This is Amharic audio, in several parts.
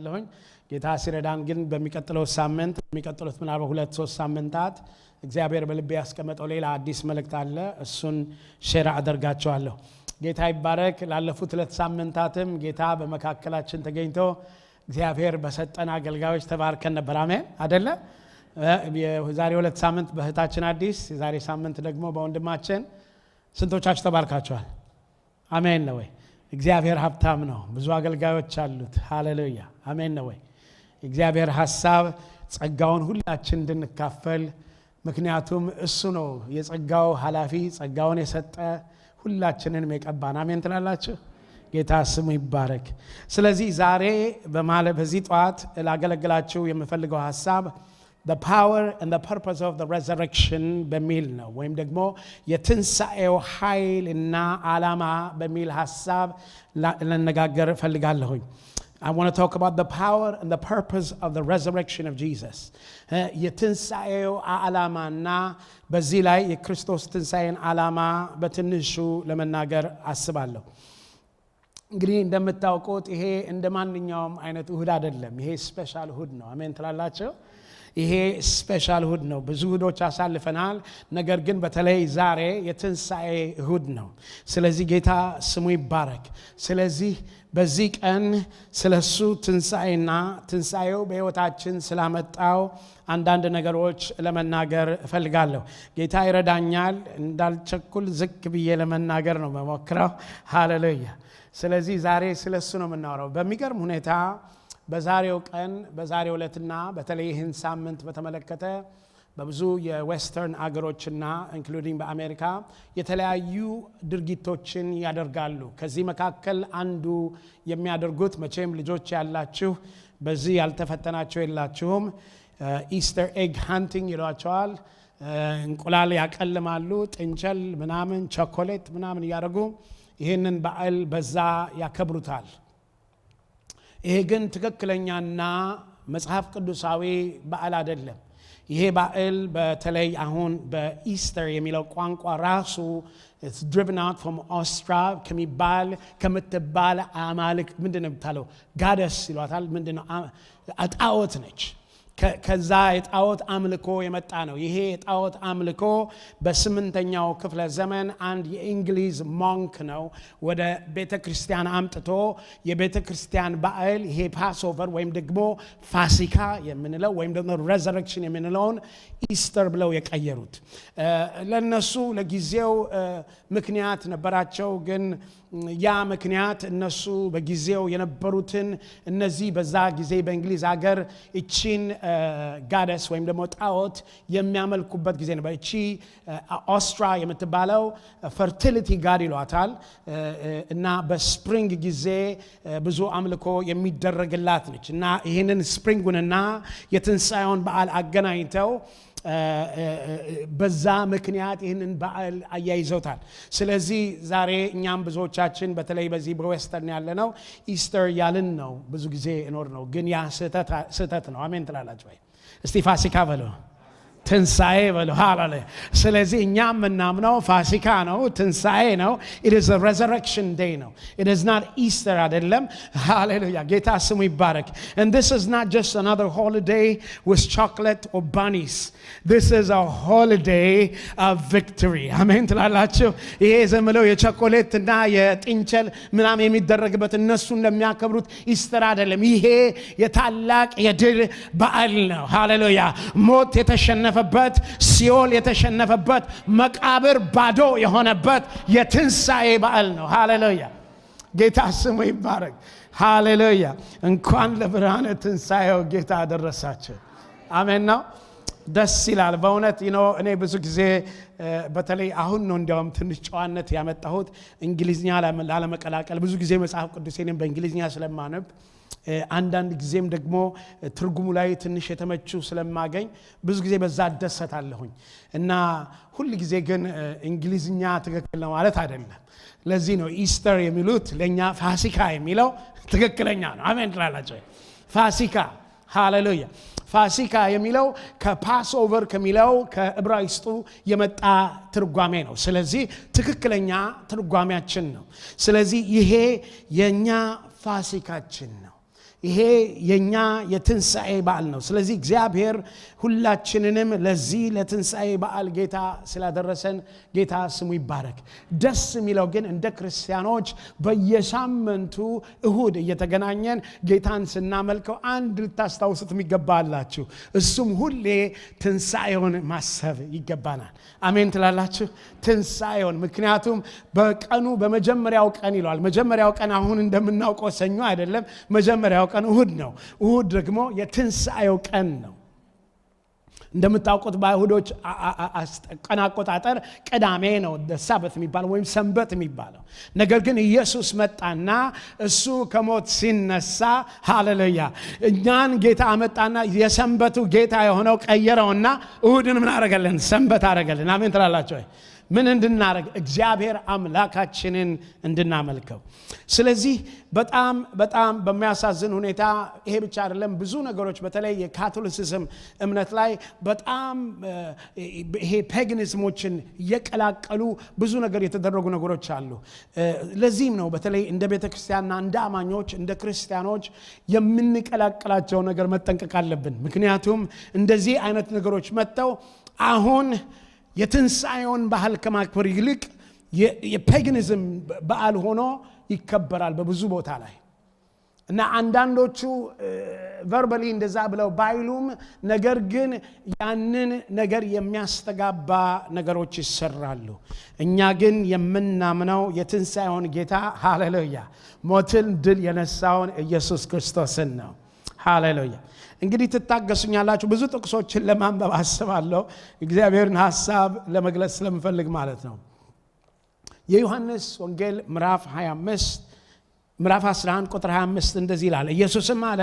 አምናለሁኝ ጌታ ሲረዳን ግን በሚቀጥለው ሳምንት በሚቀጥሉት ምናልባት 2-3 ሳምንታት እግዚአብሔር በልቤ ያስቀመጠው ሌላ አዲስ መልእክት አለ እሱን ሼር አደርጋቸዋለሁ ጌታ ይባረክ ላለፉት 2 ሳምንታትም ጌታ በመካከላችን ተገኝቶ እግዚአብሔር በሰጠን አገልጋዮች ተባርከን ነበር አሜን አይደለ የዛሬ 2 ሳምንት በእህታችን አዲስ የዛሬ ሳምንት ደግሞ በወንድማችን ስንቶቻችሁ ተባርካችኋል አሜን ነው ወይ እግዚአብሔር ሀብታም ነው ብዙ አገልጋዮች አሉት ሃሌሉያ አሜን ነው ወይ እግዚአብሔር ሐሳብ ጸጋውን ሁላችን እንድንካፈል ምክንያቱም እሱ ነው የጸጋው ሐላፊ ጸጋውን የሰጠ ሁላችንን የቀባን አሜን ትላላችሁ ጌታ ስሙ ይባረክ ስለዚህ ዛሬ በዚህ ጧት ላገለግላችሁ የምፈልገው ሐሳብ the power and the purpose of the resurrection በሚል ነው ወይም ደግሞ የትንሳኤው ኃይል እና ዓላማ በሚል ሐሳብ ለነጋገር ፈልጋለሁኝ I want to talk about the power and the purpose of the resurrection of Jesus የትንሳኤው ዓላማና በዚህ ላይ የክርስቶስ ትንሳኤን ዓላማ በትንሹ ለመናገር አስባለሁ እንግዲህ እንደምታውቁት ይሄ እንደማንኛውም አይነት እሁድ አይደለም ይሄ ስፔሻል እሁድ ነው አሜን ትላላችሁ ይሄ ስፔሻል እሁድ ነው ብዙ እሁዶች አሳልፈናል ነገር ግን በተለይ ዛሬ የትንሳኤ እሁድ ነው ስለዚህ ጌታ ስሙ ይባረክ ስለዚህ በዚህ ቀን ስለሱ ትንሳኤና ትንሳኤው በሕይወታችን ስላመጣው አንዳንድ ነገሮች ለመናገር እፈልጋለሁ ጌታ ይረዳኛል እንዳልቸኩል ዝቅ ብዬ ለመናገር ነው መሞክረው ሃሌሉያ ስለዚህ ዛሬ ስለሱ ነው የምናወራው በሚገርም ሁኔታ በዛሬው ቀን በዛሬው ዕለትና በተለይ ይህን ሳምንት በተመለከተ በብዙ የዌስተርን አገሮችና ኢንክሉዲንግ በአሜሪካ የተለያዩ ድርጊቶችን ያደርጋሉ ከዚህ መካከል አንዱ የሚያደርጉት መቼም ልጆች ያላችሁ በዚህ ያልተፈተናችሁ የላችሁም ኢስተር ኤግ ሃንቲንግ ይሏቸዋል እንቁላል ያቀልማሉ ጥንቸል ምናምን ቸኮሌት ምናምን ያደርጉ ይህንን በዓል በዛ ያከብሩታል ይሄ ግን ትክክለኛና መጽሐፍ ቅዱሳዊ በዓል አይደለም ይሄ በዓል በተለይ አሁን በኢስተር የሚለው ቋንቋ ራሱ it's driven out from Ostra ከሚባል ከምትባል አማልክ ምንድነው ብታለው ጋደስ ይሏታል ምንድነው አጣዖት ነች ከዛ የጣዖት አምልኮ የመጣ ነው ይሄ የጣዖት አምልኮ በ8ኛው ክፍለ ዘመን አንድ የእንግሊዝ ሞንክ ነው ወደ ቤተክርስቲያን አምጥቶ የቤተክርስቲያን በዓል ይሄ ፓስኦቨር ወይም ደግሞ ፋሲካ የምንለው ወይም ደግሞ ሬዘረክሽን የምንለውን ኢስተር ብለው የቀየሩት ለነሱ ለጊዜው ምክንያት ነበራቸው ግን ያ ምክንያት እነሱ በጊዜው የነበሩትን እነዚህ በዛ ጊዜ በእንግሊዝ ሀገር እቺን ጋደስ ወይም ደግሞ ጣዖት የሚያመልኩበት ጊዜ ነበር እቺ ኦስትራ የምትባለው ፈርቲሊቲ ጋድ ይሏታል እና በስፕሪንግ ጊዜ ብዙ አምልኮ የሚደረግላት ነች እና ይሄንን ስፕሪንጉንና የትንሳኤውን በዓል አገናኝተው በዛ ምክንያት ይህንን በዓል አያይዘውታል ስለዚህ ዛሬ እኛም ብዙዎቻችን በተለይ በዚህ በዌስተርን ያለነው ኢስተር ያልን ነው ብዙ ጊዜ እኖር ነው ግን ያ ስህተት ነው አሜን ትላላችሁ ወይ እስቲ ፋሲካ በሉ ትንሳኤ በሉ ሃሌሉያ ስለዚህ እኛም ምናምነው ፋሲካ ነው ትንሳኤ ነው it is a resurrection day ነው it is not Easter አይደለም ሃሌሉያ ጌታ ስሙ ይባረክ and this is not just another holiday with chocolate or bunnies this is a holiday of victory አሜን ትላላችሁ ይሄ ዘመለው የቸኮሌት እና የጥንቸል ምናምን የሚደረግበት እነሱ እንደሚያከብሩት ኢስተር አይደለም ይሄ የታላቅ የድል በዓል ነው ሃሌሉያ ሞት የተሸነፈበት ሲኦል የተሸነፈበት መቃብር ባዶ የሆነበት የትንሳኤ በዓል ነው ሃሌሉያ ጌታ ስሙ ይባረክ ሃሌሉያ እንኳን ለብርሃነ ትንሳኤው ጌታ አደረሳችሁ አሜን ነው ደስ ይላል በእውነት እኔ ብዙ ጊዜ በተለይ አሁን ነው እንዲያውም ትንሽ ጨዋነት ያመጣሁት እንግሊዝኛ ላለመቀላቀል ብዙ ጊዜ መጽሐፍ ቅዱሴንም በእንግሊዝኛ ስለማነብ አንዳንድ ጊዜም ደግሞ ትርጉሙ ላይ ትንሽ የተመቹ ስለማገኝ ብዙ ጊዜ በዛ ደሰታለሁኝ እና ሁሉ ጊዜ ግን እንግሊዝኛ ትክክል ነው ማለት አይደለም ለዚህ ነው ኢስተር የሚሉት ለኛ ፋሲካ የሚለው ትክክለኛ ነው አሜን ትላላችሁ ፋሲካ ሃሌሉያ ፋሲካ የሚለው ከፓስኦቨር ከሚለው ከዕብራይስጡ የመጣ ትርጓሜ ነው ስለዚህ ትክክለኛ ትርጓሜያችን ነው ስለዚህ ይሄ የኛ ፋሲካችን ነው ይሄ የኛ የትንሣኤ በዓል ነው። ስለዚህ እግዚአብሔር ሁላችንንም ለዚህ ለትንሣኤ በዓል ጌታ ስላደረሰን ጌታ ስሙ ይባረክ። ደስ የሚለው ግን እንደ ክርስቲያኖች በየሳምንቱ እሁድ እየተገናኘን ጌታን ስናመልከው አንድ ልታስታውሱት የሚገባላችሁ፣ እሱም ሁሌ ትንሣኤውን ማሰብ ይገባናል። አሜን ትላላችሁ? ትንሣኤውን። ምክንያቱም በቀኑ በመጀመሪያው ቀን ይለዋል። መጀመሪያው ቀን አሁን እንደምናውቀው ሰኞ አይደለም። መጀመሪያው ቀን እሁድ ነው። እሁድ ደግሞ የትንሣኤው ቀን ነው። እንደምታውቁት በአይሁዶች ቀን አቆጣጠር ቅዳሜ ነው ሳበት የሚባለው ወይም ሰንበት የሚባለው። ነገር ግን ኢየሱስ መጣና እሱ ከሞት ሲነሳ ሃሌሉያ እኛን ጌታ አመጣና የሰንበቱ ጌታ የሆነው ቀየረውና እሁድን ምን አረገልን? ሰንበት አረገልን። አሜን ትላላችሁ? ምን እንድናረግ? እግዚአብሔር አምላካችንን እንድናመልከው። ስለዚህ በጣም በጣም በሚያሳዝን ሁኔታ ይሄ ብቻ አይደለም፣ ብዙ ነገሮች በተለይ የካቶሊሲዝም እምነት ላይ በጣም ይሄ ፔጋኒዝሞችን እየቀላቀሉ ብዙ ነገር የተደረጉ ነገሮች አሉ። ለዚህም ነው በተለይ እንደ ቤተክርስቲያንና እንደ አማኞች እንደ ክርስቲያኖች የምንቀላቀላቸው ነገር መጠንቀቅ አለብን። ምክንያቱም እንደዚህ አይነት ነገሮች መጥተው አሁን የትንሣኤውን ባህል ከማክበር ይልቅ የፔጋኒዝም በዓል ሆኖ ይከበራል በብዙ ቦታ ላይ እና አንዳንዶቹ ቨርባሊ እንደዛ ብለው ባይሉም ነገር ግን ያንን ነገር የሚያስተጋባ ነገሮች ይሰራሉ። እኛ ግን የምናምነው የትንሣኤውን ጌታ ሃሌሉያ ሞትን ድል የነሳውን ኢየሱስ ክርስቶስን ነው። ሃሌሉያ። እንግዲህ ትታገሱኛላችሁ፣ ብዙ ጥቅሶችን ለማንበብ አስባለሁ እግዚአብሔርን ሐሳብ ለመግለጽ ስለምፈልግ ማለት ነው። የዮሐንስ ወንጌል ምዕራፍ 11 ቁጥር 25 እንደዚህ ይላል። ኢየሱስም አለ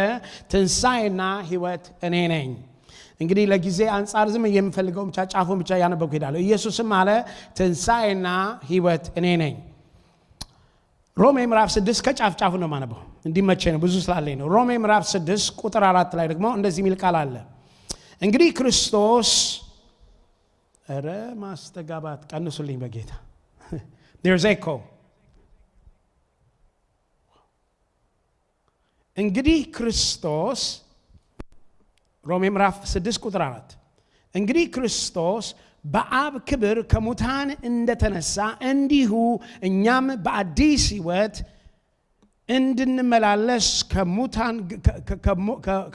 ትንሣኤና ሕይወት እኔ ነኝ። እንግዲህ ለጊዜ አንጻር ዝም የምፈልገው ብቻ ጫፉን ብቻ ያነበብኩ ሄዳለሁ። ኢየሱስም አለ ትንሣኤና ሕይወት እኔ ነኝ። ሮሜ ምዕራፍ 6 ከጫፍ ጫፉ ነው ማነበው እንዲመቸኝ ነው ብዙ ስላለኝ ነው። ሮሜ ምዕራፍ 6 ቁጥር 4 ላይ ደግሞ እንደዚህ የሚል ቃል አለ። እንግዲህ ክርስቶስ ማስተጋባት ቀንሱልኝ በጌታ there's echo። እንግዲህ ክርስቶስ ሮሜ ምዕራፍ 6 ቁጥር 4 እንግዲህ ክርስቶስ በአብ ክብር ከሙታን እንደተነሳ እንዲሁ እኛም በአዲስ ሕይወት እንድንመላለስ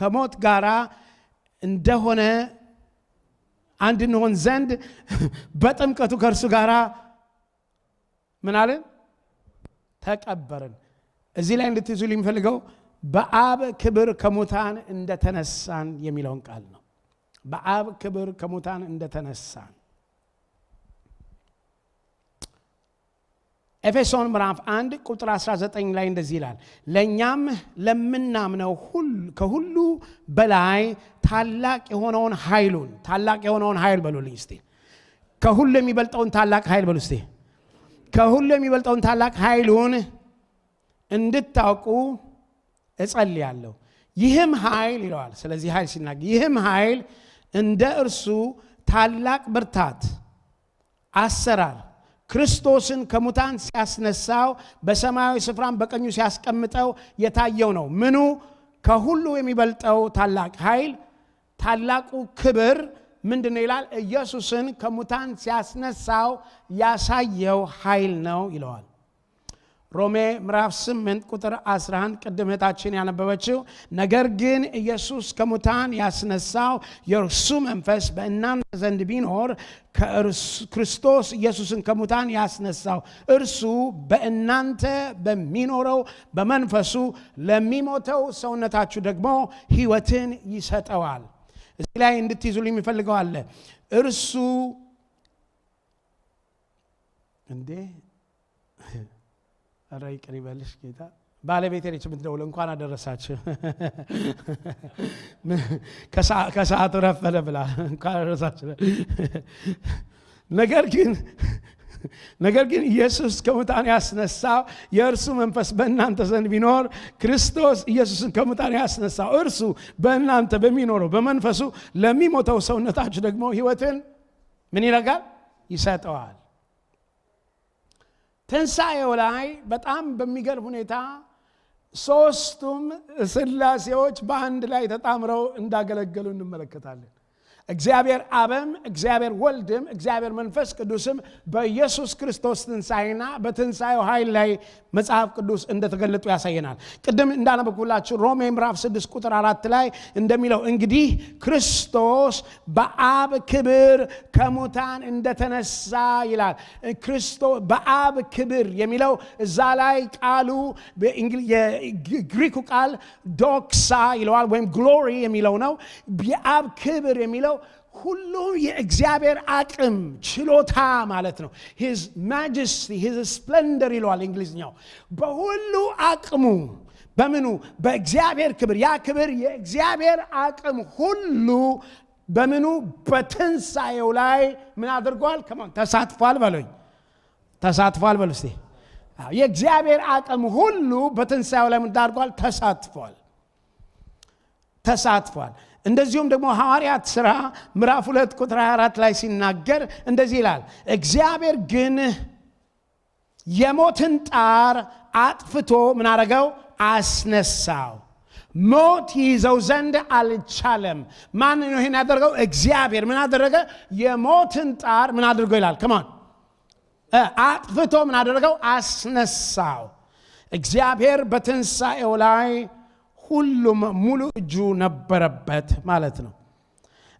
ከሞት ጋር እንደሆነ አንድ እንሆን ዘንድ በጥምቀቱ ከእርሱ ጋር ምን አለን? ተቀበርን። እዚህ ላይ እንድትይዙ የሚፈልገው በአብ ክብር ከሙታን እንደተነሳን የሚለውን ቃል ነው። በአብ ክብር ከሙታን እንደተነሳን። ኤፌሶን ምዕራፍ 1 ቁጥር 19 ላይ እንደዚህ ይላል፣ ለኛም ለምናምነው ከሁሉ በላይ ታላቅ የሆነውን ኃይል በሉልኝ እስቲ። ከሁሉ የሚበልጠውን ታላቅ ኃይል በሉ እስቲ። ከሁሉ የሚበልጠውን ታላቅ ኃይሉን እንድታውቁ እጸልያለሁ። ይህም ኃይል ይለዋል። ስለዚህ ኃይል ሲናገር ይህም ኃይል እንደ እርሱ ታላቅ ብርታት አሰራር ክርስቶስን ከሙታን ሲያስነሳው በሰማያዊ ስፍራም በቀኙ ሲያስቀምጠው የታየው ነው። ምኑ? ከሁሉ የሚበልጠው ታላቅ ኃይል ታላቁ ክብር ምንድነው ይላል? ኢየሱስን ከሙታን ሲያስነሳው ያሳየው ኃይል ነው ይለዋል። ሮሜ ምዕራፍ 8 ቁጥር 11 ቅድም እህታችን ያነበበችው ነገር ግን ኢየሱስ ከሙታን ያስነሳው የእርሱ መንፈስ በእናንተ ዘንድ ቢኖር ክርስቶስ ኢየሱስን ከሙታን ያስነሳው እርሱ በእናንተ በሚኖረው በመንፈሱ ለሚሞተው ሰውነታችሁ ደግሞ ሕይወትን ይሰጠዋል። እዚህ ላይ እንድትይዙልኝ የሚፈልገው አለ። እርሱ ኧረ ይቅር ይበልሽ ጌታ። ባለቤቴ ነች የምትደውለው። እንኳን አደረሳችሁ ከሰዓቱ ረፈደ ብላ እንኳን አደረሳችሁ። ነገር ግን ኢየሱስ ከሙታን ያስነሳው የእርሱ መንፈስ በእናንተ ዘንድ ቢኖር ክርስቶስ ኢየሱስን ከሙታን ያስነሳው እርሱ በእናንተ በሚኖረው በመንፈሱ ለሚሞተው ሰውነታችሁ ደግሞ ሕይወትን ምን ይረጋል? ይሰጠዋል። ትንሣኤው ላይ በጣም በሚገርም ሁኔታ ሶስቱም ስላሴዎች በአንድ ላይ ተጣምረው እንዳገለገሉ እንመለከታለን። እግዚአብሔር አብም እግዚአብሔር ወልድም እግዚአብሔር መንፈስ ቅዱስም በኢየሱስ ክርስቶስ ትንሣኤና በትንሣኤው ኃይል ላይ መጽሐፍ ቅዱስ እንደተገለጡ ያሳየናል። ቅድም እንዳነበብኩላችሁ ሮሜ ምዕራፍ 6 ቁጥር 4 ላይ እንደሚለው እንግዲህ ክርስቶስ በአብ ክብር ከሙታን እንደተነሳ ይላል። ክርስቶስ በአብ ክብር የሚለው እዛ ላይ ቃሉ የግሪኩ ቃል ዶክሳ ይለዋል ወይም ግሎሪ የሚለው ነው። የአብ ክብር የሚለው ሁሉም የእግዚአብሔር አቅም ችሎታ ማለት ነው። his majesty his splendor ይለዋል እንግሊዝኛው። በሁሉ አቅሙ በምኑ በእግዚአብሔር ክብር ያ ክብር የእግዚአብሔር አቅም ሁሉ በምኑ በትንሣኤው ላይ ምን አድርጓል? ተሳትፏል በሉኝ። ተሳትፏል በሉ እስቲ። የእግዚአብሔር አቅም ሁሉ በትንሣኤው ላይ ምን አድርጓል? ተሳትፏል። እንደዚሁም ደግሞ ሐዋርያት ሥራ ምዕራፍ 2 ቁጥር 24 ላይ ሲናገር እንደዚህ ይላል፣ እግዚአብሔር ግን የሞትን ጣር አጥፍቶ ምን አደረገው? አስነሳው። ሞት ይዘው ዘንድ አልቻለም። ማን ነው ይሄን ያደረገው? እግዚአብሔር። ምን አደረገ? የሞትን ጣር ምን አድርገው ይላል? ከማን አጥፍቶ ምን አደረገው? አስነሳው። እግዚአብሔር በትንሣኤው ላይ ሁሉም ሙሉ እጁ ነበረበት ማለት ነው።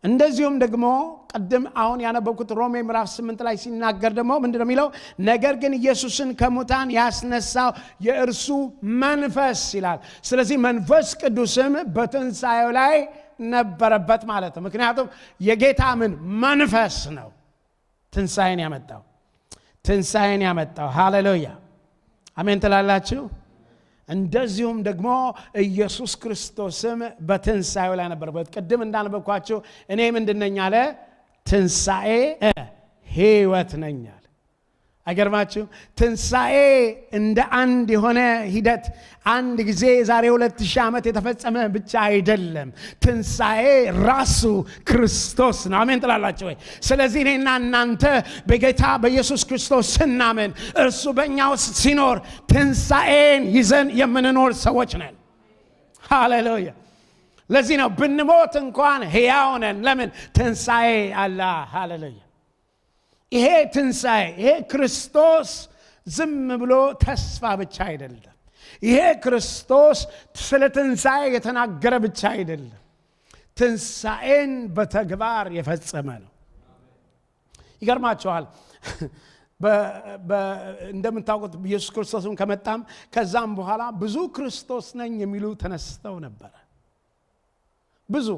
እንደዚሁም ደግሞ ቀደም አሁን ያነበብኩት ሮሜ ምዕራፍ 8 ላይ ሲናገር ደግሞ ምንድነው የሚለው? ነገር ግን ኢየሱስን ከሙታን ያስነሳው የእርሱ መንፈስ ይላል። ስለዚህ መንፈስ ቅዱስም በትንሣኤው ላይ ነበረበት ማለት ነው። ምክንያቱም የጌታ ምን መንፈስ ነው ትንሣኤን ያመጣው። ሃሌሉያ አሜን ትላላችሁ። እንደዚሁም ደግሞ ኢየሱስ ክርስቶስም በትንሣኤው ላይ ነበረበት። ቅድም እንዳነበብኳችሁ እኔ ምንድነኝ አለ? ትንሣኤ ሕይወት ነኝ አለ። አይገርማችሁ? ትንሣኤ እንደ አንድ የሆነ ሂደት አንድ ጊዜ ዛሬ 2000 ዓመት የተፈጸመ ብቻ አይደለም። ትንሣኤ ራሱ ክርስቶስ ነው። አሜን ትላላችሁ ወይ? ስለዚህ እኔና እናንተ በጌታ በኢየሱስ ክርስቶስ ስናምን እርሱ በእኛ ውስጥ ሲኖር ትንሣኤን ይዘን የምንኖር ሰዎች ነን። ሃሌሉያ። ለዚህ ነው ብንሞት እንኳን ሕያው ነን። ለምን? ትንሣኤ አለ። ሃሌሉያ። ይሄ ትንሣኤ ይሄ ክርስቶስ ዝም ብሎ ተስፋ ብቻ አይደለም። ይሄ ክርስቶስ ስለ ትንሣኤ የተናገረ ብቻ አይደለም። ትንሣኤን በተግባር የፈጸመ ነው። ይገርማቸዋል። እንደምታውቁት ኢየሱስ ክርስቶስም ከመጣም ከዛም በኋላ ብዙ ክርስቶስ ነኝ የሚሉ ተነስተው ነበረ። ብዙ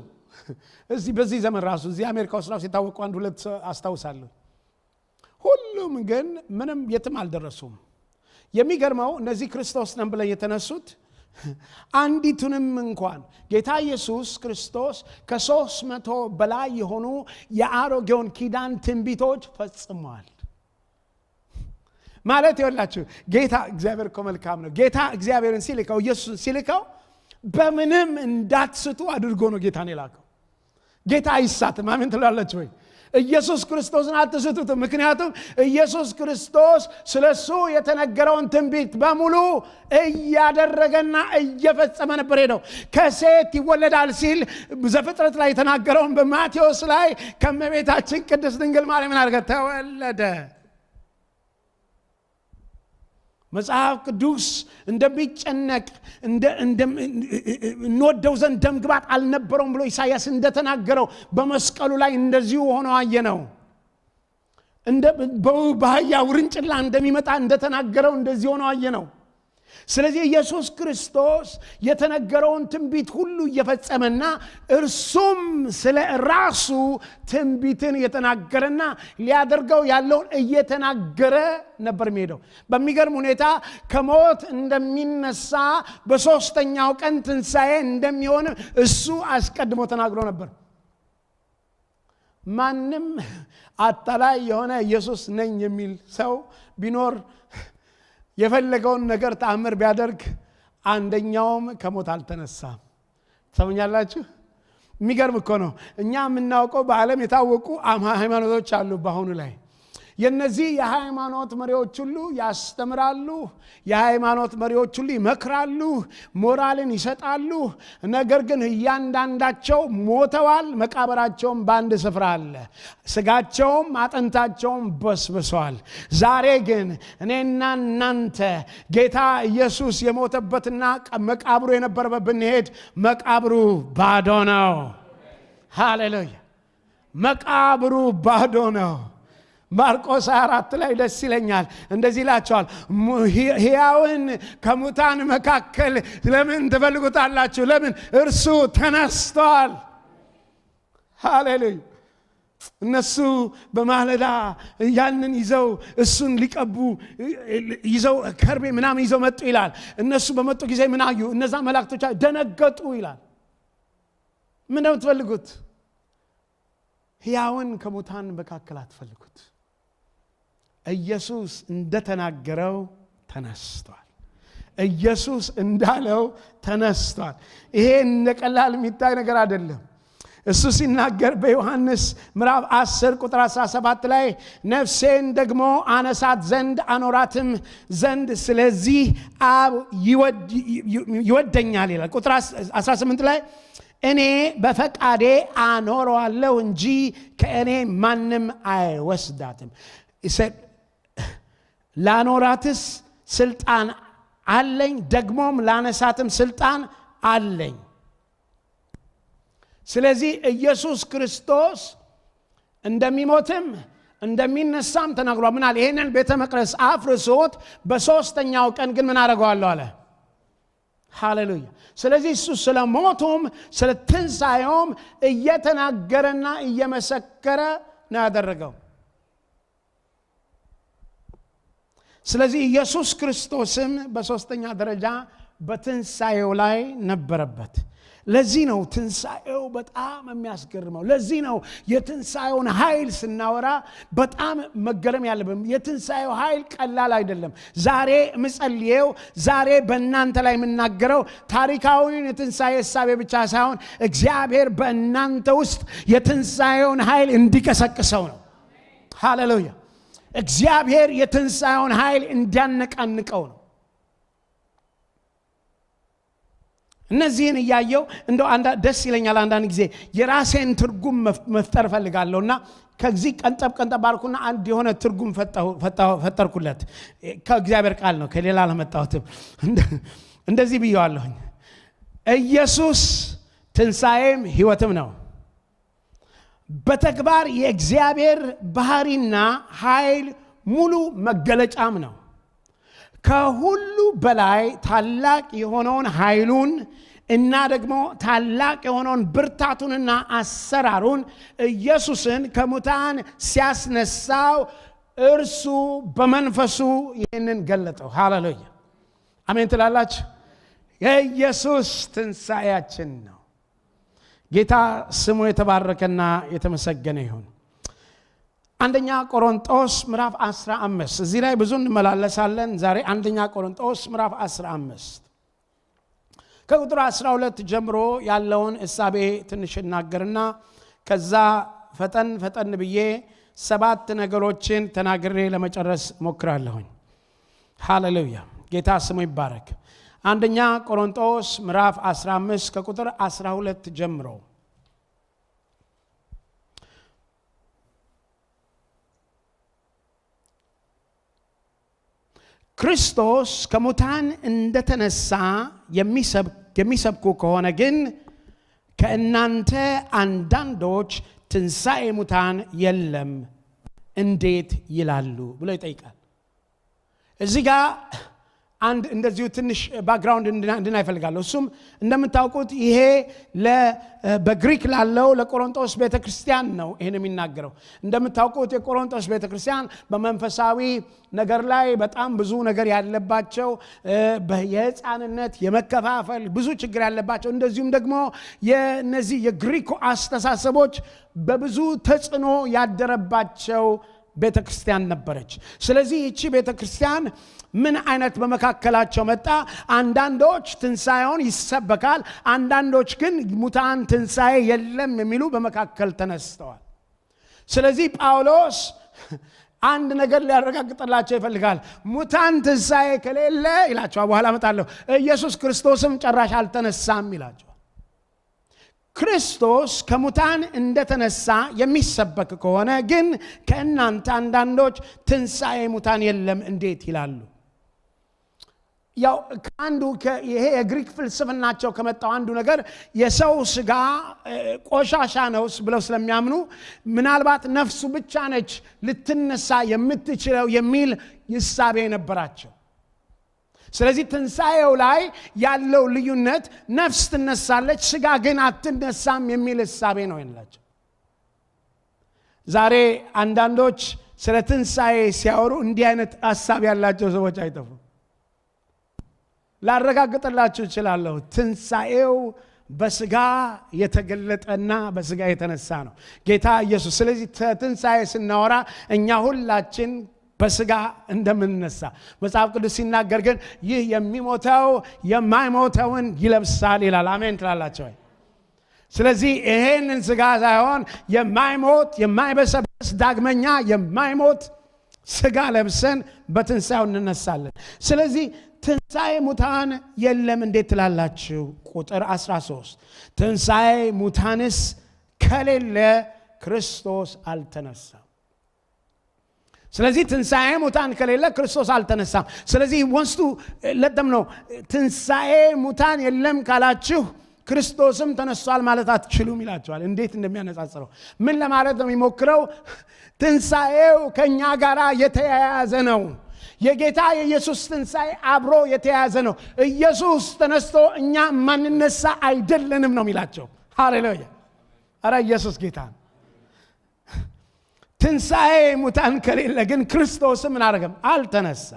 በዚህ ዘመን ራሱ እዚህ አሜሪካ ውስጥ ራሱ የታወቁ አንድ ሁለት አስታውሳለሁ። ሁሉም ግን ምንም የትም አልደረሱም። የሚገርመው እነዚህ ክርስቶስ ነን ብለው የተነሱት አንዲቱንም እንኳን ጌታ ኢየሱስ ክርስቶስ ከ300 በላይ የሆኑ የአሮጌውን ኪዳን ትንቢቶች ፈጽሟል። ማለት ይወላችሁ ጌታ እግዚአብሔር እኮ መልካም ነው። ጌታ እግዚአብሔርን ሲልከው ኢየሱስን ሲልከው በምንም እንዳትስቱ አድርጎ ነው ጌታን የላከው። ጌታ አይሳትም። አሜን ትላላችሁ ወይ? ኢየሱስ ክርስቶስን አትስቱትም። ምክንያቱም ኢየሱስ ክርስቶስ ስለሱ የተነገረውን ትንቢት በሙሉ እያደረገና እየፈጸመ ነበር ሄደው። ከሴት ይወለዳል ሲል ዘፍጥረት ላይ የተናገረውን በማቴዎስ ላይ ከእመቤታችን ቅድስት ድንግል ማርያም አድርገ ተወለደ። መጽሐፍ ቅዱስ እንደሚጨነቅ እንወደው ዘንድ ደምግባት አልነበረውም ብሎ ኢሳይያስ እንደተናገረው በመስቀሉ ላይ እንደዚሁ ሆኖ አየነው። በአህያ ውርንጭላ እንደሚመጣ እንደተናገረው እንደዚህ ሆኖ አየነው። ስለዚህ ኢየሱስ ክርስቶስ የተነገረውን ትንቢት ሁሉ እየፈጸመና እርሱም ስለ ራሱ ትንቢትን የተናገረና ሊያደርገው ያለውን እየተናገረ ነበር የሚሄደው። በሚገርም ሁኔታ ከሞት እንደሚነሳ በሶስተኛው ቀን ትንሣኤ እንደሚሆን እሱ አስቀድሞ ተናግሮ ነበር። ማንም አታላይ የሆነ ኢየሱስ ነኝ የሚል ሰው ቢኖር የፈለገውን ነገር ተአምር ቢያደርግ አንደኛውም ከሞት አልተነሳም። ሰምኛላችሁ? የሚገርም እኮ ነው። እኛ የምናውቀው በዓለም የታወቁ ሃይማኖቶች አሉ። በአሁኑ ላይ የነዚህ የሃይማኖት መሪዎች ሁሉ ያስተምራሉ፣ የሃይማኖት መሪዎች ሁሉ ይመክራሉ፣ ሞራልን ይሰጣሉ። ነገር ግን እያንዳንዳቸው ሞተዋል፣ መቃብራቸውም በአንድ ስፍራ አለ፣ ስጋቸውም አጥንታቸውም በስብሷል። ዛሬ ግን እኔና እናንተ ጌታ ኢየሱስ የሞተበትና መቃብሩ የነበረበት ብንሄድ መቃብሩ ባዶ ነው። ሃሌሉያ! መቃብሩ ባዶ ነው። ማርቆስ 4 ላይ ደስ ይለኛል። እንደዚህ ይላቸዋል፣ ሕያውን ከሙታን መካከል ለምን ትፈልጉታላችሁ? ለምን? እርሱ ተነስቷል። ሃሌሉያ! እነሱ በማለዳ ያንን ይዘው እሱን ሊቀቡ ይዘው ከርቤ ምናምን ይዘው መጡ ይላል። እነሱ በመጡ ጊዜ ምን አዩ? እነዛ መላእክቶች ደነገጡ ይላል። ምን ነው የምትፈልጉት? ሕያውን ከሙታን መካከል አትፈልጉት። ኢየሱስ እንደተናገረው ተነስቷል። ኢየሱስ እንዳለው ተነስቷል። ይሄ እንደቀላል የሚታይ ነገር አይደለም። እሱ ሲናገር በዮሐንስ ምዕራፍ 10 ቁጥር 17 ላይ ነፍሴን ደግሞ አነሳት ዘንድ አኖራትም ዘንድ ስለዚህ አብ ይወደኛል ይላል። ቁጥር 18 ላይ እኔ በፈቃዴ አኖረዋለሁ እንጂ ከእኔ ማንም አይወስዳትም። ላኖራትስ ስልጣን አለኝ፣ ደግሞም ላነሳትም ስልጣን አለኝ። ስለዚህ ኢየሱስ ክርስቶስ እንደሚሞትም እንደሚነሳም ተናግሯል። ምን አለ? ይሄንን ቤተ መቅደስ አፍርሶት በሶስተኛው ቀን ግን ምን አደርገዋለሁ አለ። ሃሌሉያ! ስለዚህ እሱ ስለ ሞቱም ስለ ትንሣኤውም እየተናገረና እየመሰከረ ነው ያደረገው። ስለዚህ ኢየሱስ ክርስቶስም በሶስተኛ ደረጃ በትንሣኤው ላይ ነበረበት። ለዚህ ነው ትንሣኤው በጣም የሚያስገርመው። ለዚህ ነው የትንሣኤውን ኃይል ስናወራ በጣም መገረም ያለብን። የትንሣኤው ኃይል ቀላል አይደለም። ዛሬ ምጸልየው፣ ዛሬ በእናንተ ላይ የምናገረው ታሪካዊውን የትንሣኤ እሳቤ ብቻ ሳይሆን እግዚአብሔር በእናንተ ውስጥ የትንሣኤውን ኃይል እንዲቀሰቅሰው ነው። ሃሌሉያ! እግዚአብሔር የትንሣኤውን ኃይል እንዲያነቃንቀው ነው። እነዚህን እያየው እንደው ደስ ይለኛል። አንዳንድ ጊዜ የራሴን ትርጉም መፍጠር ፈልጋለሁና ከዚህ ቀንጠብ ባልኩና አንድ የሆነ ትርጉም ፈጠርኩለት። ከእግዚአብሔር ቃል ነው፣ ከሌላ አልመጣሁትም። እንደዚህ ብየዋለሁኝ፣ ኢየሱስ ትንሣኤም ሕይወትም ነው። በተግባር የእግዚአብሔር ባህሪና ኃይል ሙሉ መገለጫም ነው። ከሁሉ በላይ ታላቅ የሆነውን ኃይሉን እና ደግሞ ታላቅ የሆነውን ብርታቱንና አሰራሩን ኢየሱስን ከሙታን ሲያስነሳው እርሱ በመንፈሱ ይህንን ገለጠው። ሃሌሉያ! አሜን ትላላችሁ? የኢየሱስ ትንሣኤያችን ነው። ጌታ ስሙ የተባረከና የተመሰገነ ይሁን። አንደኛ ቆሮንጦስ ምዕራፍ 15 እዚህ ላይ ብዙ እንመላለሳለን። ዛሬ አንደኛ ቆሮንጦስ ምዕራፍ 15 ከቁጥር 12 ጀምሮ ያለውን እሳቤ ትንሽ እናገርና ከዛ ፈጠን ብዬ 7 ነገሮችን ተናግሬ ለመጨረስ ሞክራለሁኝ። ሃሌሉያ! ጌታ ስሙ ይባረክ። አንደኛ ቆሮንጦስ ምዕራፍ 15 ከቁጥር 12 ጀምሮ ክርስቶስ ከሙታን እንደተነሳ የሚሰብኩ ከሆነ ግን ከእናንተ አንዳንዶች ትንሣኤ ሙታን የለም እንዴት ይላሉ ብሎ ይጠይቃል። እዚህ ጋር አንድ እንደዚሁ ትንሽ ባክግራውንድ እንድናይ እፈልጋለሁ። እሱም እንደምታውቁት ይሄ በግሪክ ላለው ለቆሮንቶስ ቤተክርስቲያን ነው ይሄን የሚናገረው። እንደምታውቁት የቆሮንቶስ ቤተክርስቲያን በመንፈሳዊ ነገር ላይ በጣም ብዙ ነገር ያለባቸው፣ የሕፃንነት የመከፋፈል ብዙ ችግር ያለባቸው፣ እንደዚሁም ደግሞ የነዚህ የግሪክ አስተሳሰቦች በብዙ ተጽዕኖ ያደረባቸው ቤተክርስቲያን ነበረች። ስለዚህ እቺ ቤተክርስቲያን ምን አይነት በመካከላቸው መጣ? አንዳንዶች ትንሣኤውን ይሰበካል፣ አንዳንዶች ግን ሙታን ትንሣኤ የለም የሚሉ በመካከል ተነስተዋል። ስለዚህ ጳውሎስ አንድ ነገር ሊያረጋግጥላቸው ይፈልጋል። ሙታን ትንሣኤ ከሌለ ይላቸዋል። በኋላ እመጣለሁ። ኢየሱስ ክርስቶስም ጭራሽ አልተነሳም ይላቸዋል። ክርስቶስ ከሙታን እንደተነሳ የሚሰበክ ከሆነ ግን ከእናንተ አንዳንዶች ትንሣኤ ሙታን የለም እንዴት ይላሉ? ያው ከአንዱ ይሄ የግሪክ ፍልስፍናቸው ከመጣው አንዱ ነገር የሰው ስጋ ቆሻሻ ነው ብለው ስለሚያምኑ ምናልባት ነፍሱ ብቻ ነች ልትነሳ የምትችለው የሚል ይሳቤ ነበራቸው። ስለዚህ ትንሣኤው ላይ ያለው ልዩነት ነፍስ ትነሳለች፣ ስጋ ግን አትነሳም የሚል ይሳቤ ነው ያላቸው። ዛሬ አንዳንዶች ስለ ትንሣኤ ሲያወሩ እንዲህ አይነት ሐሳብ ያላቸው ሰዎች አይጠፉም። ላረጋግጥላችሁ እችላለሁ። ትንሣኤው በስጋ የተገለጠና በስጋ የተነሳ ነው ጌታ ኢየሱስ። ስለዚህ ትንሣኤ ስናወራ እኛ ሁላችን በስጋ እንደምንነሳ መጽሐፍ ቅዱስ ሲናገር ግን ይህ የሚሞተው የማይሞተውን ይለብሳል ይላል። አሜን ትላላችሁ? ስለዚህ ይሄንን ስጋ ሳይሆን የማይሞት የማይበሰብስ ዳግመኛ የማይሞት ስጋ ለብሰን በትንሣኤው እንነሳለን። ስለዚህ ትንሣኤ ሙታን የለም እንዴት ትላላችሁ? ቁጥር 13 ትንሣኤ ሙታንስ ከሌለ ክርስቶስ አልተነሳም። ስለዚህ ትንሣኤ ሙታን ከሌለ ክርስቶስ አልተነሳም። ስለዚህ ወንስቱ ለደም ነው። ትንሣኤ ሙታን የለም ካላችሁ ክርስቶስም ተነስቷል ማለት አትችሉም ይላቸዋል። እንዴት እንደሚያነጻጽረው ምን ለማለት ነው የሚሞክረው? ትንሣኤው ከኛ ጋር የተያያዘ ነው። የጌታ የኢየሱስ ትንሣኤ አብሮ የተያያዘ ነው። ኢየሱስ ተነስቶ እኛ ማንነሳ አይደለንም ነው የሚላቸው። ሃሌሉያ! አረ ኢየሱስ ጌታ ነው። ትንሣኤ ሙታን ከሌለ ግን ክርስቶስም ምን አደረገም? አልተነሳ።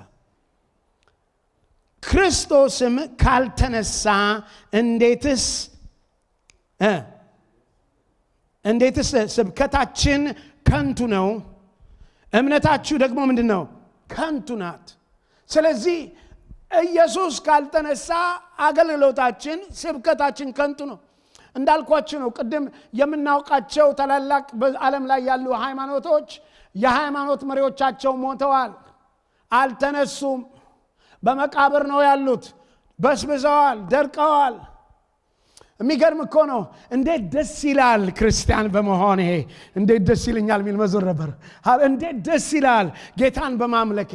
ክርስቶስም ካልተነሳ እንዴትስ ስብከታችን ከንቱ ነው፣ እምነታችሁ ደግሞ ምንድነው? ከንቱ ናት። ስለዚህ ኢየሱስ ካልተነሳ አገልግሎታችን ስብከታችን ከንቱ ነው። እንዳልኳችሁ ነው ቅድም የምናውቃቸው ታላላቅ በዓለም ላይ ያሉ ሃይማኖቶች የሃይማኖት መሪዎቻቸው ሞተዋል፣ አልተነሱም፣ በመቃብር ነው ያሉት፣ በስብሰዋል፣ ደርቀዋል። የሚገርም እኮ ነው። እንዴት ደስ ይላል ክርስቲያን በመሆኔ፣ እንዴት ደስ ይለኛል የሚል መዝሙር ነበር። እንዴት ደስ ይላል ጌታን በማምለኬ፣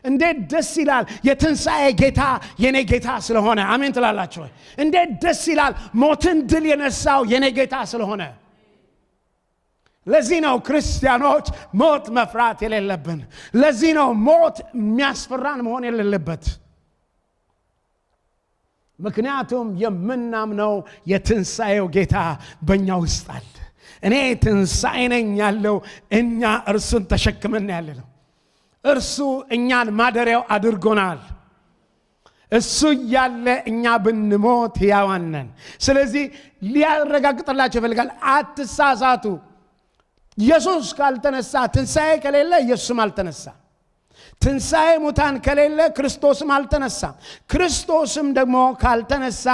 እንዴት ደስ ይላል የትንሣኤ ጌታ የኔ ጌታ ስለሆነ። አሜን ትላላችሁ? እንዴት ደስ ይላል ሞትን ድል የነሳው የኔ ጌታ ስለሆነ። ለዚህ ነው ክርስቲያኖች ሞት መፍራት የሌለብን። ለዚህ ነው ሞት የሚያስፈራን መሆን የሌለበት። ምክንያቱም የምናምነው የትንሣኤው ጌታ በእኛ ውስጥ አለ። እኔ ትንሣኤ ነኝ ያለው እኛ እርሱን ተሸክመን ያለ ነው። እርሱ እኛን ማደሪያው አድርጎናል። እሱ ያለ እኛ ብንሞት ሕያዋን ነን። ስለዚህ ሊያረጋግጥላቸው ይፈልጋል። አትሳሳቱ። ኢየሱስ ካልተነሳ ትንሣኤ ከሌለ ኢየሱስም አልተነሳ። ትንሣኤ ሙታን ከሌለ ክርስቶስም አልተነሳም። ክርስቶስም ደግሞ ካልተነሳ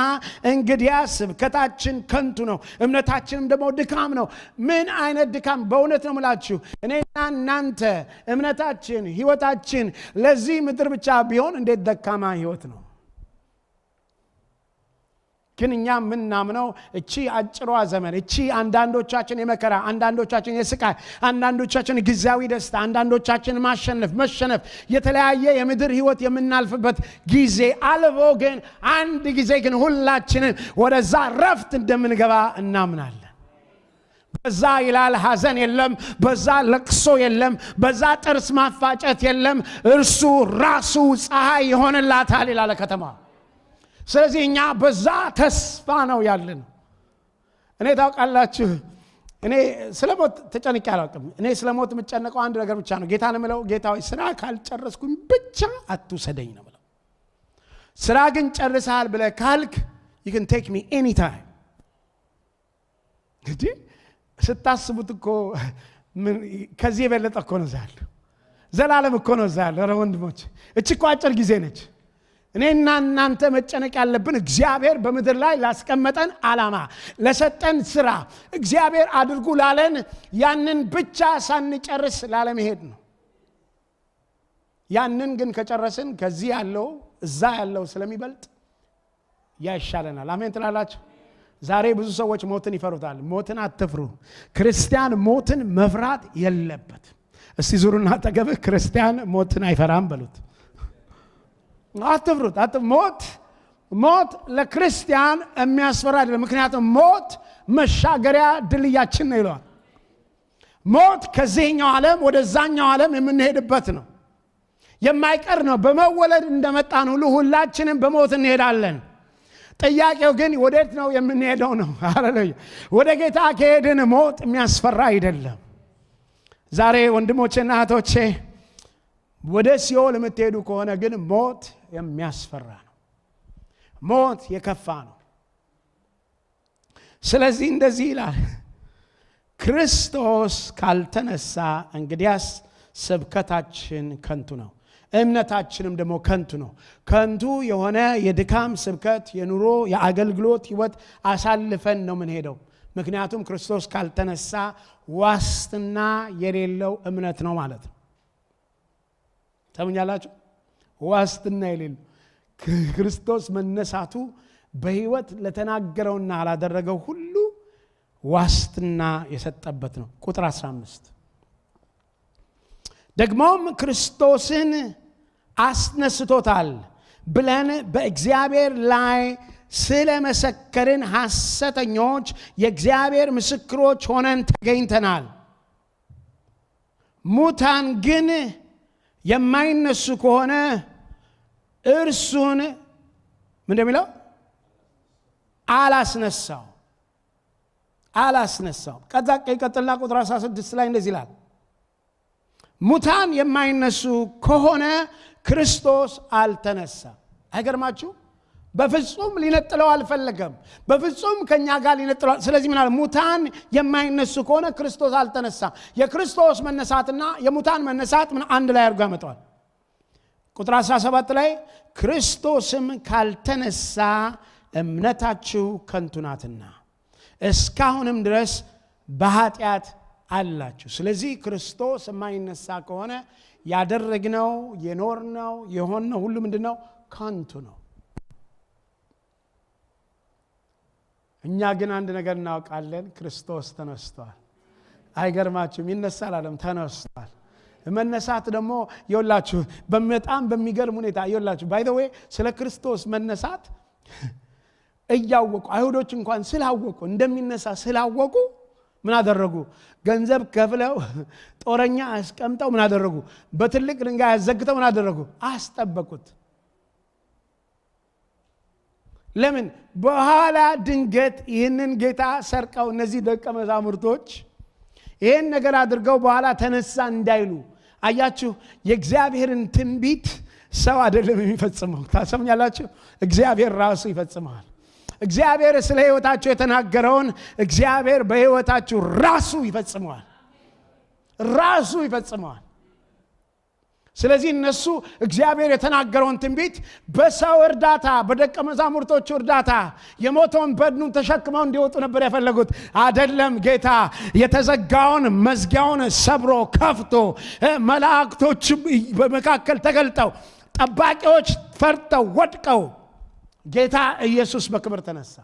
እንግዲያ ስብከታችን ከንቱ ነው፣ እምነታችንም ደግሞ ድካም ነው። ምን አይነት ድካም! በእውነት ነው የምላችሁ እኔና እናንተ እምነታችን ህይወታችን ለዚህ ምድር ብቻ ቢሆን እንዴት ደካማ ህይወት ነው። ግን እኛ ምናምነው እቺ አጭሯ ዘመን፣ እቺ አንዳንዶቻችን የመከራ፣ አንዳንዶቻችን የስቃይ፣ አንዳንዶቻችን ጊዜያዊ ደስታ፣ አንዳንዶቻችን መሸነፍ የተለያየ የምድር ህይወት የምናልፍበት ጊዜ አልፎ ግን አንድ ጊዜ ግን ሁላችንን ወደዛ ረፍት እንደምንገባ እናምናለን። በዛ ይላል ሐዘን የለም፣ በዛ ለቅሶ የለም፣ በዛ ጥርስ ማፋጨት የለም። እርሱ ራሱ ፀሐይ ይሆንላታል ይላል ከተማ። ስለዚህ እኛ በዛ ተስፋ ነው ያለን። እኔ ታውቃላችሁ እኔ ስለሞት ተጨንቄ አላውቅም። እኔ ስለሞት የምጨነቀው አንድ ነገር ብቻ ነው። ጌታን የምለው ጌታ ሆይ ስራ ካልጨረስኩኝ ብቻ አትውሰደኝ ነው የምለው። ስራ ግን ጨርሰሃል ብለህ ካልክ you can take me anytime። እንግዲህ ስታስቡት እኮ ከዚህ የበለጠ እኮ ነው ዛል ዘላለም እኮ ነው ዛል። ኧረ ወንድሞች እቺ እኮ አጭር ጊዜ ነች። እኔና እናንተ መጨነቅ ያለብን እግዚአብሔር በምድር ላይ ላስቀመጠን ዓላማ፣ ለሰጠን ስራ፣ እግዚአብሔር አድርጉ ላለን ያንን ብቻ ሳንጨርስ ላለመሄድ ነው። ያንን ግን ከጨረስን ከዚህ ያለው እዛ ያለው ስለሚበልጥ ያይሻለናል። አሜን ትላላችሁ? ዛሬ ብዙ ሰዎች ሞትን ይፈሩታል። ሞትን አትፍሩ። ክርስቲያን ሞትን መፍራት የለበት። እስቲ ዙሩና አጠገብህ ክርስቲያን ሞትን አይፈራም በሉት። አትፍሩት። ሞት ለክርስቲያን የሚያስፈራ አይደለም። ምክንያቱም ሞት መሻገሪያ ድልድያችን ነው ይለዋል። ሞት ከዚህኛው ዓለም ወደዛኛው ዓለም የምንሄድበት ነው። የማይቀር ነው። በመወለድ እንደመጣን ሁሉ ሁላችንም በሞት እንሄዳለን። ጥያቄው ግን ወዴት ነው የምንሄደው ነው። ሃሌሉያ። ወደ ጌታ ከሄድን ሞት የሚያስፈራ አይደለም። ዛሬ ወንድሞቼና እህቶቼ ወደ ሲኦል የምትሄዱ ከሆነ ግን ሞት የሚያስፈራ ነው። ሞት የከፋ ነው። ስለዚህ እንደዚህ ይላል፣ ክርስቶስ ካልተነሳ እንግዲያስ ስብከታችን ከንቱ ነው፣ እምነታችንም ደግሞ ከንቱ ነው። ከንቱ የሆነ የድካም ስብከት፣ የኑሮ የአገልግሎት ህይወት አሳልፈን ነው ምን ሄደው። ምክንያቱም ክርስቶስ ካልተነሳ ዋስትና የሌለው እምነት ነው ማለት ነው። ተምኛላችሁ? ዋስትና የሌለው ክርስቶስ መነሳቱ በህይወት ለተናገረውና ላደረገው ሁሉ ዋስትና የሰጠበት ነው። ቁጥር 15 ደግሞም ክርስቶስን አስነስቶታል ብለን በእግዚአብሔር ላይ ስለመሰከርን ሐሰተኞች የእግዚአብሔር ምስክሮች ሆነን ተገኝተናል። ሙታን ግን የማይነሱ ከሆነ እርሱን ምን እንደሚለው አላስነሳው። ከዛ ቀጥልና ቁጥር 16 ላይ እንደዚህ ይላል፣ ሙታን የማይነሱ ከሆነ ክርስቶስ አልተነሳ። አይገርማችሁ? በፍጹም ሊነጥለው አልፈለገም። በፍጹም ከኛ ጋር ሊነጥለው። ስለዚህ ምን አለ? ሙታን የማይነሱ ከሆነ ክርስቶስ አልተነሳ። የክርስቶስ መነሳትና የሙታን መነሳት ምን አንድ ላይ አድርጎ ያመጣዋል። ቁጥር 17 ላይ ክርስቶስም ካልተነሳ እምነታችሁ ከንቱ ናትና እስካሁንም ድረስ በኃጢአት አላችሁ። ስለዚህ ክርስቶስ የማይነሳ ከሆነ ያደረግነው የኖርነው የሆነው ሁሉ ምንድነው? ከንቱ ነው። እኛ ግን አንድ ነገር እናውቃለን፣ ክርስቶስ ተነስቷል። አይገርማችሁም? ይነሳል አለም ተነስቷል። መነሳት ደግሞ ይወላችሁ በጣም በሚገርም ሁኔታ ይወላችሁ ባይ ዘ ዌይ ስለ ክርስቶስ መነሳት እያወቁ አይሁዶች እንኳን ስላወቁ እንደሚነሳ ስላወቁ ምን አደረጉ? ገንዘብ ከፍለው ጦረኛ አስቀምጠው ምን አደረጉ? በትልቅ ድንጋይ አዘግተው ምን አደረጉ? አስጠበቁት። ለምን? በኋላ ድንገት ይህንን ጌታ ሰርቀው እነዚህ ደቀ መዛሙርቶች ይህን ነገር አድርገው በኋላ ተነሳ እንዳይሉ። አያችሁ፣ የእግዚአብሔርን ትንቢት ሰው አይደለም የሚፈጽመው። ታሰምኛላችሁ? እግዚአብሔር ራሱ ይፈጽማል። እግዚአብሔር ስለ ህይወታችሁ የተናገረውን እግዚአብሔር በህይወታችሁ ራሱ ይፈጽመዋል። ስለዚህ እነሱ እግዚአብሔር የተናገረውን ትንቢት በሰው እርዳታ፣ በደቀ መዛሙርቶቹ እርዳታ የሞተውን በድኑን ተሸክመው እንዲወጡ ነበር የፈለጉት። አይደለም። ጌታ የተዘጋውን መዝጊያውን ሰብሮ ከፍቶ መላእክቶች በመካከል ተገልጠው ጠባቂዎች ፈርተው ወድቀው ጌታ ኢየሱስ በክብር ተነሳ።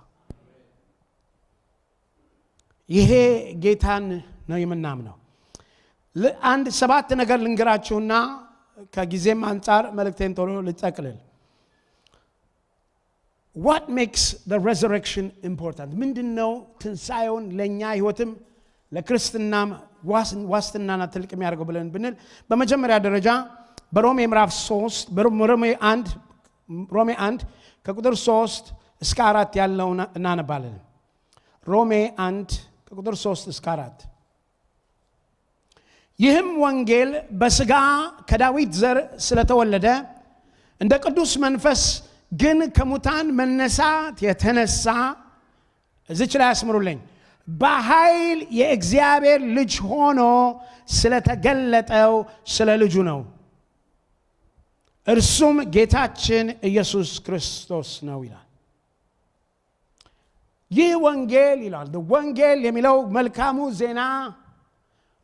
ይሄ ጌታን ነው የምናምነው። አንድ 7 ነገር ልንገራችሁና ከጊዜም አንፃር መልእክቴን ቶሎ ልጠቅልል። what makes the resurrection important? ምንድነው ትንሣኤውን ለኛ ህይወትም ለክርስትናም ዋስትናና ትልቅ የሚያደርገው ብለን ብንል፣ በመጀመሪያ ደረጃ በሮሜ ምዕራፍ 3 ሮሜ 1 ከቁጥር 3 እስከ 4 ያለውን እናነባለን። ሮሜ 1 ከቁጥር 3 እስከ 4 ይህም ወንጌል በሥጋ ከዳዊት ዘር ስለተወለደ እንደ ቅዱስ መንፈስ ግን ከሙታን መነሳት የተነሳ እዚች ላይ አስምሩልኝ፣ በኃይል የእግዚአብሔር ልጅ ሆኖ ስለተገለጠው ስለ ልጁ ነው። እርሱም ጌታችን ኢየሱስ ክርስቶስ ነው ይላል። ይህ ወንጌል ይላል። ወንጌል የሚለው መልካሙ ዜና፣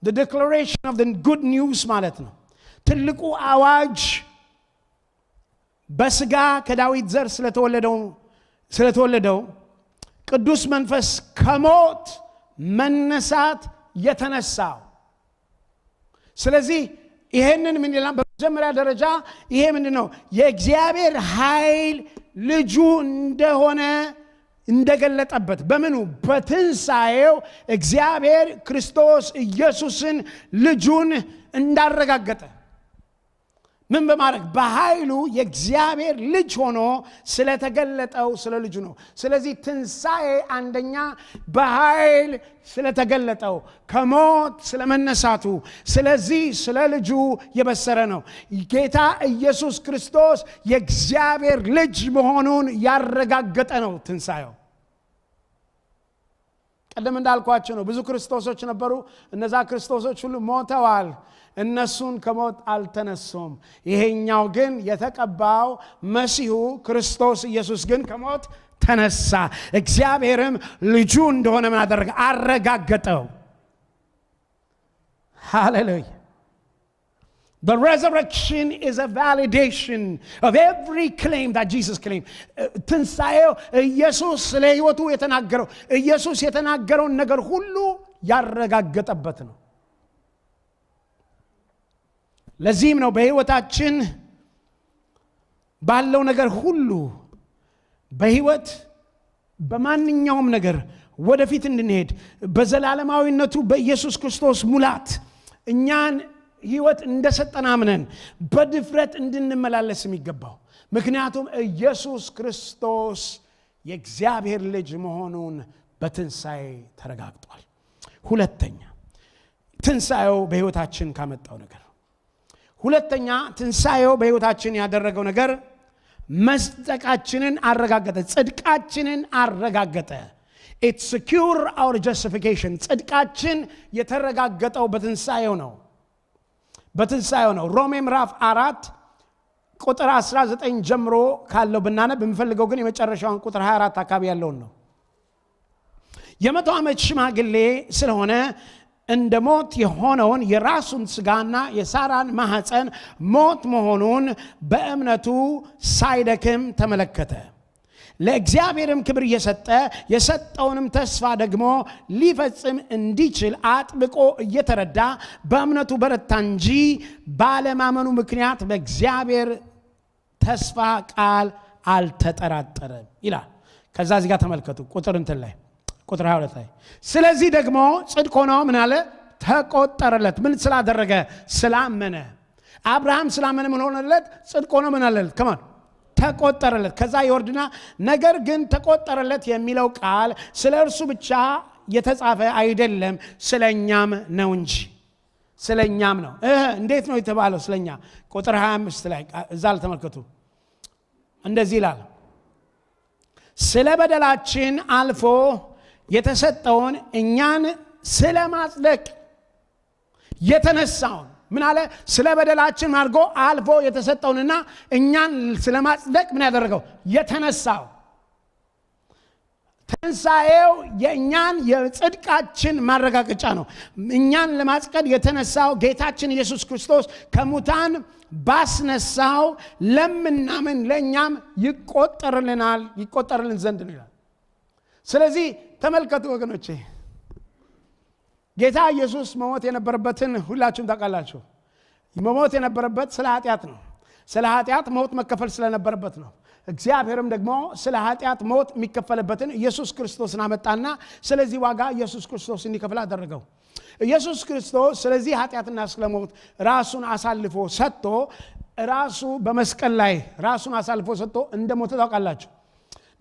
the declaration of the good news ማለት ነው። ትልቁ አዋጅ በስጋ ከዳዊት ዘር ስለተወለደው ቅዱስ መንፈስ ከሞት መነሳት የተነሳው። ስለዚህ ይሄንን ምን ይላል? በመጀመሪያ ደረጃ ይሄ ምንድነው? የእግዚአብሔር ኃይል ልጁ እንደሆነ እንደገለጠበት በምኑ? በትንሣኤው እግዚአብሔር ክርስቶስ ኢየሱስን ልጁን እንዳረጋገጠ ምን በማድረግ? በኃይሉ የእግዚአብሔር ልጅ ሆኖ ስለተገለጠው ስለ ልጁ ነው። ስለዚህ ትንሣኤ አንደኛ በኃይል ስለተገለጠው ከሞት ስለመነሳቱ፣ ስለዚህ ስለ ልጁ የበሰረ ነው። ጌታ ኢየሱስ ክርስቶስ የእግዚአብሔር ልጅ መሆኑን ያረጋገጠ ነው ትንሣኤው። ቀደም እንዳልኳቸው ነው፣ ብዙ ክርስቶሶች ነበሩ። እነዛ ክርስቶሶች ሁሉ ሞተዋል። እነሱን ከሞት አልተነሱም። ይሄኛው ግን የተቀባው መሲሁ ክርስቶስ ኢየሱስ ግን ከሞት ተነሳ። እግዚአብሔርም ልጁ እንደሆነ ምን አደረገ? አረጋገጠው። ሃሌሉያ። The resurrection is a validation of every claim that Jesus claimed. ትንሣኤው ኢየሱስ ስለ ሕይወቱ የተናገረው ኢየሱስ የተናገረውን ነገር ሁሉ ያረጋገጠበት ነው። ለዚህም ነው በሕይወታችን ባለው ነገር ሁሉ በሕይወት በማንኛውም ነገር ወደፊት እንድንሄድ በዘላለማዊነቱ በኢየሱስ ክርስቶስ ሙላት እኛን ሕይወት እንደሰጠን አምነን በድፍረት እንድንመላለስ የሚገባው። ምክንያቱም ኢየሱስ ክርስቶስ የእግዚአብሔር ልጅ መሆኑን በትንሣኤ ተረጋግጧል። ሁለተኛ ትንሣኤው በሕይወታችን ካመጣው ነገር፣ ሁለተኛ ትንሣኤው በሕይወታችን ያደረገው ነገር መጽደቃችንን አረጋገጠ፣ ጽድቃችንን አረጋገጠ። It secure our justification. ጽድቃችን የተረጋገጠው በትንሣኤው ነው። ሮሜ ምዕራፍ 4 ቁጥር 19 ጀምሮ ካለው ብናነብ የምፈልገው ግን የመጨረሻውን ቁጥር 24 አካባቢ ያለውን ነው። የ100 ዓመት ሽማግሌ ስለሆነ እንደ ሞት የሆነውን የራሱን ሥጋና የሳራን ማኅፀን ሞት መሆኑን በእምነቱ ሳይደክም ተመለከተ። ለእግዚአብሔርም ክብር እየሰጠ የሰጠውንም ተስፋ ደግሞ ሊፈጽም እንዲችል አጥብቆ እየተረዳ በእምነቱ በረታ እንጂ ባለማመኑ ምክንያት በእግዚአብሔር ተስፋ ቃል አልተጠራጠረም ይላል። ከዛ እዚህ ጋር ተመልከቱ ቁጥር 22 ላይ ስለዚህ ደግሞ ጽድቅ ሆኖ ምን አለ? ተቆጠረለት። ምን ስላደረገ? ስላመነ። አብርሃም ስላመነ ምን ሆነለት? ጽድቅ ሆኖ ምን አለለት? ከማን? ተቆጠረለት። ከዛ ይወርድና ነገር ግን ተቆጠረለት የሚለው ቃል ስለ እርሱ ብቻ የተጻፈ አይደለም፣ ስለኛም ነው እንጂ። ስለኛም ነው። እንዴት ነው የተባለው? ስለኛ ቁጥር 25 ላይ እዛ ተመልከቱ። እንደዚህ ይላል፣ ስለ በደላችን አልፎ የተሰጠውን እኛን ስለ ማጽደቅ የተነሳውን ምን አለ? ስለ በደላችን አድርጎ አልፎ የተሰጠውንና እኛን ስለ ማጽደቅ ምን ያደረገው? የተነሳው። ትንሣኤው የእኛን የጽድቃችን ማረጋገጫ ነው። እኛን ለማጽደቅ የተነሳው ጌታችን ኢየሱስ ክርስቶስ ከሙታን ባስነሳው ለምናምን ለእኛም ይቆጠርልን ዘንድ ነው ይላል። ስለዚህ ተመልከቱ ወገኖቼ፣ ጌታ ኢየሱስ መሞት የነበረበትን ሁላችሁም ታውቃላችሁ። መሞት የነበረበት ስለ ኃጢአት ነው። ስለ ኃጢአት ሞት መከፈል ስለነበረበት ነው። እግዚአብሔርም ደግሞ ስለ ኃጢአት ሞት የሚከፈልበትን ኢየሱስ ክርስቶስን አመጣና ስለዚህ ዋጋ ኢየሱስ ክርስቶስ እንዲከፍል አደረገው። ኢየሱስ ክርስቶስ ስለዚህ ኃጢአትና ስለ ሞት ራሱን አሳልፎ ሰጥቶ ራሱ በመስቀል ላይ ራሱን አሳልፎ ሰጥቶ እንደሞተ ታውቃላችሁ።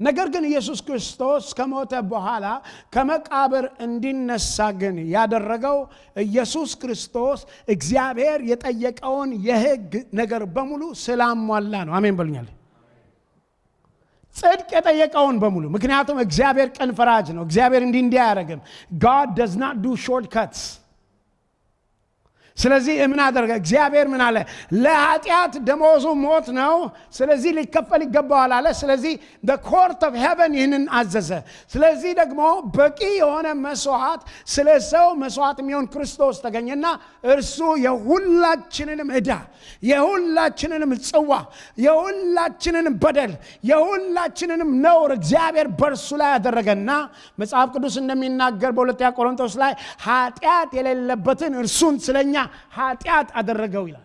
ነገር ግን ኢየሱስ ክርስቶስ ከሞተ በኋላ ከመቃብር እንዲነሳ ግን ያደረገው ኢየሱስ ክርስቶስ እግዚአብሔር የጠየቀውን የሕግ ነገር በሙሉ ስላሟላ ነው። አሜን በሉኛል። ጽድቅ የጠየቀውን በሙሉ። ምክንያቱም እግዚአብሔር ቀን ፈራጅ ነው። እግዚአብሔር እንዲህ አያደርግም። God does not do shortcuts። ስለዚህ ምን አደረገ? እግዚአብሔር ምን አለ? ለኃጢአት ደሞዙ ሞት ነው፣ ስለዚህ ሊከፈል ይገባዋል አለ። ስለዚህ the court of heaven ይህንን አዘዘ። ስለዚህ ደግሞ በቂ የሆነ መስዋዕት፣ ስለ ሰው መስዋዕት የሚሆን ክርስቶስ ተገኘና እርሱ የሁላችንንም ዕዳ፣ የሁላችንንም ጽዋ፣ የሁላችንንም በደል፣ የሁላችንንም ነውር እግዚአብሔር በእርሱ ላይ ያደረገና መጽሐፍ ቅዱስ እንደሚናገር በሁለተኛ ቆሮንቶስ ላይ ኃጢአት የሌለበትን እርሱን ስለኛ ኃጢአት አደረገው ይላል።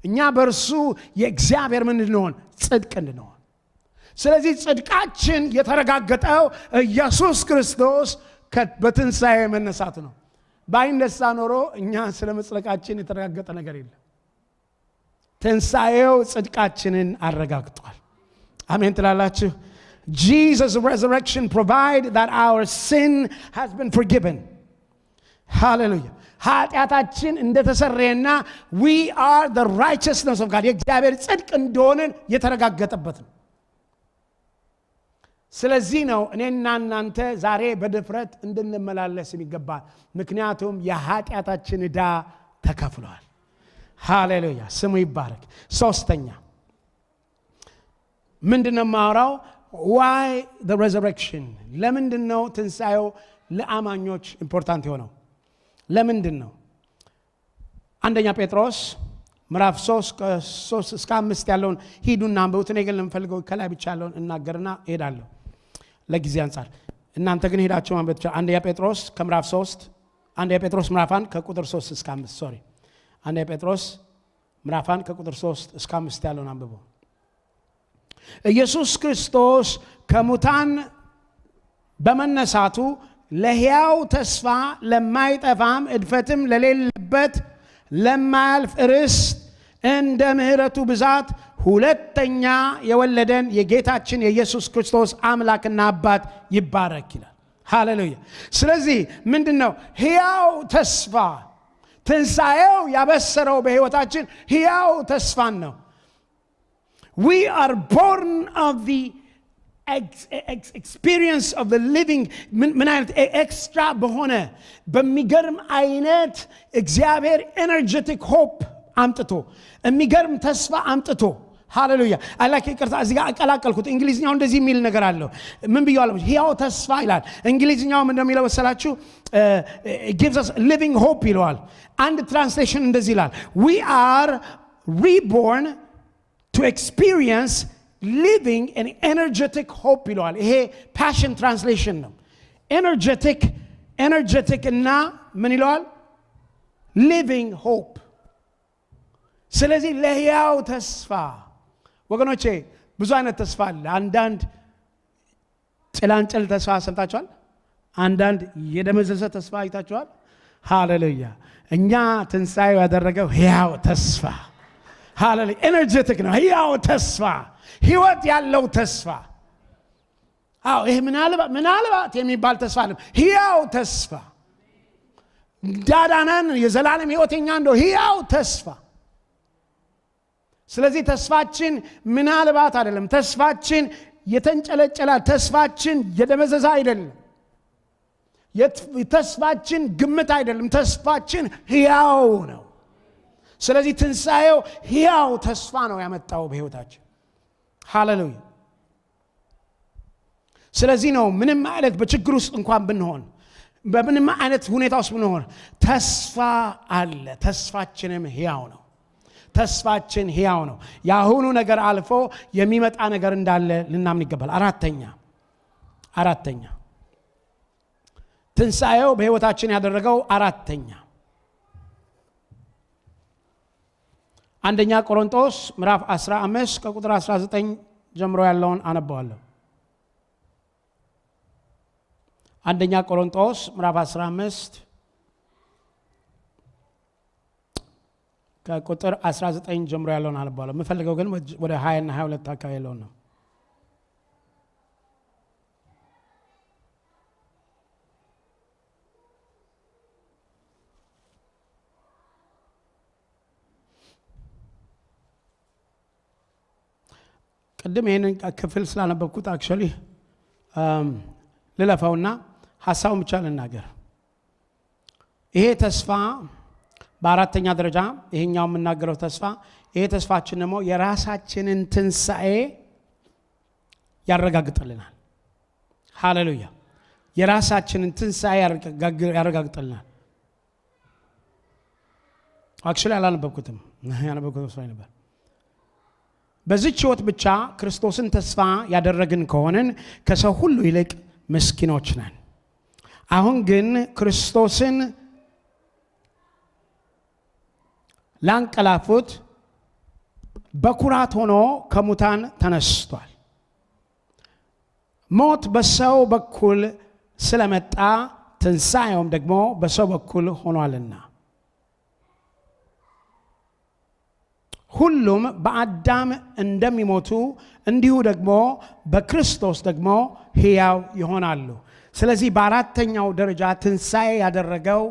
እኛ በእርሱ የእግዚአብሔር ምን እንድንሆን? ጽድቅ እንድንሆን። ስለዚህ ጽድቃችን የተረጋገጠው ኢየሱስ ክርስቶስ በትንሣኤ መነሳት ነው። ባይነሳ ኖሮ እኛ ስለ መጽደቃችን የተረጋገጠ ነገር የለም። ትንሣኤው ጽድቃችንን አረጋግጧል። አሜን ትላላችሁ? Jesus' resurrection provide that our sin has been forgiven. Hallelujah. ኃጢአታችን እንደተሰረየና we are the righteousness of God, የእግዚአብሔር ጽድቅ እንደሆነን የተረጋገጠበት ነው። ስለዚህ ነው እኔና እናንተ ዛሬ በድፍረት እንድንመላለስ የሚገባል። ምክንያቱም የኃጢአታችን ዕዳ ተከፍሏል። ሃሌሉያ፣ ስሙ ይባረክ። ሶስተኛ ምንድነው የማወራው? why the resurrection? ለምንድነው ትንሣኤው ለአማኞች ኢምፖርታንት የሆነው? ለምንድን ነው? አንደኛ ጴጥሮስ ምዕራፍ 3 ከ3 እስከ 5 ያለውን ሂዱና አንብቡት። እኔ ግን ለምፈልገው ከላይ ብቻ ያለውን እናገርና እሄዳለሁ ለጊዜ አንፃር። እናንተ ግን ሄዳችሁ ማንበብ ትችላላችሁ። አንደኛ ጴጥሮስ ከምዕራፍ 3 አንደኛ ጴጥሮስ ምዕራፍ 1 ከቁጥር 3 እስከ 5 አንደኛ ጴጥሮስ ምዕራፍ 1 ከቁጥር 3 እስከ 5 ያለውን አንብቡ። ኢየሱስ ክርስቶስ ከሙታን በመነሳቱ ለሕያው ተስፋ ለማይጠፋም እድፈትም ለሌለበት ለማያልፍ ርስት እንደ ምሕረቱ ብዛት ሁለተኛ የወለደን የጌታችን የኢየሱስ ክርስቶስ አምላክና አባት ይባረክ ይላል። ሃሌሉያ። ስለዚህ ምንድነው ሕያው ተስፋ? ትንሣኤው ያበሰረው በሕይወታችን ሕያው ተስፋን ነው። we are born of the experience of the living ምን አይነት ኤክስትራ በሆነ በሚገርም አይነት እግዚአብሔር ኤነርጀቲክ ሆፕ አምጥቶ የሚገርም ተስፋ አምጥቶ ሃሌሉያ። አላህ ይቅርታ እዚህ ጋር አቀላቀልኩት። እንግሊዝኛው እንደዚህ የሚል ነገር አለው። ምን ብየዋለሁ? ሕያው ተስፋ ይላል። እንግሊዝኛው ምን እንደሚለው መሰላችሁ? it gives us living hope ይለዋል። አንድ ትራንስሌሽን እንደዚህ ይላል, we are reborn to experience living an energetic hope ይለዋል። ይሄ ፓሽን ትራንስሌሽን ነው። ኤነርጀቲክ እና ምን ይለዋል? living hope። ስለዚህ ለሕያው ተስፋ ወገኖቼ ብዙ አይነት ተስፋ አለ። አንዳንድ ጭላንጭል ተስፋ ሰምታችኋል። አንዳንድ የደመዘዘ ተስፋ አይታችኋል። ሃሌሉያ። እኛ ትንሣኤው ያደረገው ሕያው ተስፋ ሃሌሉያ። ኤነርጀቲክ ነው። ሕያው ተስፋ፣ ሕይወት ያለው ተስፋ። አዎ ይሄ ምናልባት የሚባል ተስፋ ነው። ሕያው ተስፋ ዳዳናን የዘላለም ሕይወተኛ እንደው ሕያው ተስፋ። ስለዚህ ተስፋችን ምናልባት አይደለም። ተስፋችን የተንጨለጨላ፣ ተስፋችን የደመዘዛ አይደለም። ተስፋችን ግምት አይደለም። ተስፋችን ሕያው ነው። ስለዚህ ትንሣኤው ሕያው ተስፋ ነው ያመጣው በሕይወታችን። ሃሌሉያ። ስለዚህ ነው ምንም አይነት በችግር ውስጥ እንኳን ብንሆን፣ በምንም አይነት ሁኔታ ውስጥ ብንሆን ተስፋ አለ። ተስፋችንም ሕያው ነው። ተስፋችን ሕያው ነው። የአሁኑ ነገር አልፎ የሚመጣ ነገር እንዳለ ልናምን ይገባል። አራተኛ ትንሣኤው በሕይወታችን ያደረገው አራተኛ አንደኛ ቆሮንቶስ ምዕራፍ 15 ከቁጥር 19 ጀምሮ ያለውን አነባዋለሁ። አንደኛ ቆሮንቶስ ምዕራፍ 15 ከቁጥር 19 ጀምሮ ያለውን አነባዋለሁ። የምፈልገው ግን ወደ 20 እና 22 አካባቢ ያለውን ነው። ቅድም ይህንን ክፍል ስላነበብኩት አክቹዋሊ ልለፈውና ሐሳቡን ብቻ ልናገር። ይሄ ተስፋ በአራተኛ ደረጃ ይሄኛው የምናገረው ተስፋ ይሄ ተስፋችን ደግሞ የራሳችንን ትንሣኤ ያረጋግጥልናል። ሃሌሉያ! የራሳችንን ትንሣኤ ያረጋግጥልናል። አክቹዋሊ አላነበብኩትም፣ ያነበብኩት ሰው ነበር። በዚህች ሕይወት ብቻ ክርስቶስን ተስፋ ያደረግን ከሆንን ከሰው ሁሉ ይልቅ ምስኪኖች ነን። አሁን ግን ክርስቶስን ላንቀላፉት በኩራት ሆኖ ከሙታን ተነስቷል። ሞት በሰው በኩል ስለመጣ ትንሣኤውም ደግሞ በሰው በኩል ሆኗልና ሁሉም በአዳም እንደሚሞቱ እንዲሁ ደግሞ በክርስቶስ ደግሞ ሕያው ይሆናሉ። ስለዚህ በአራተኛው ደረጃ ትንሣኤ ያደረገው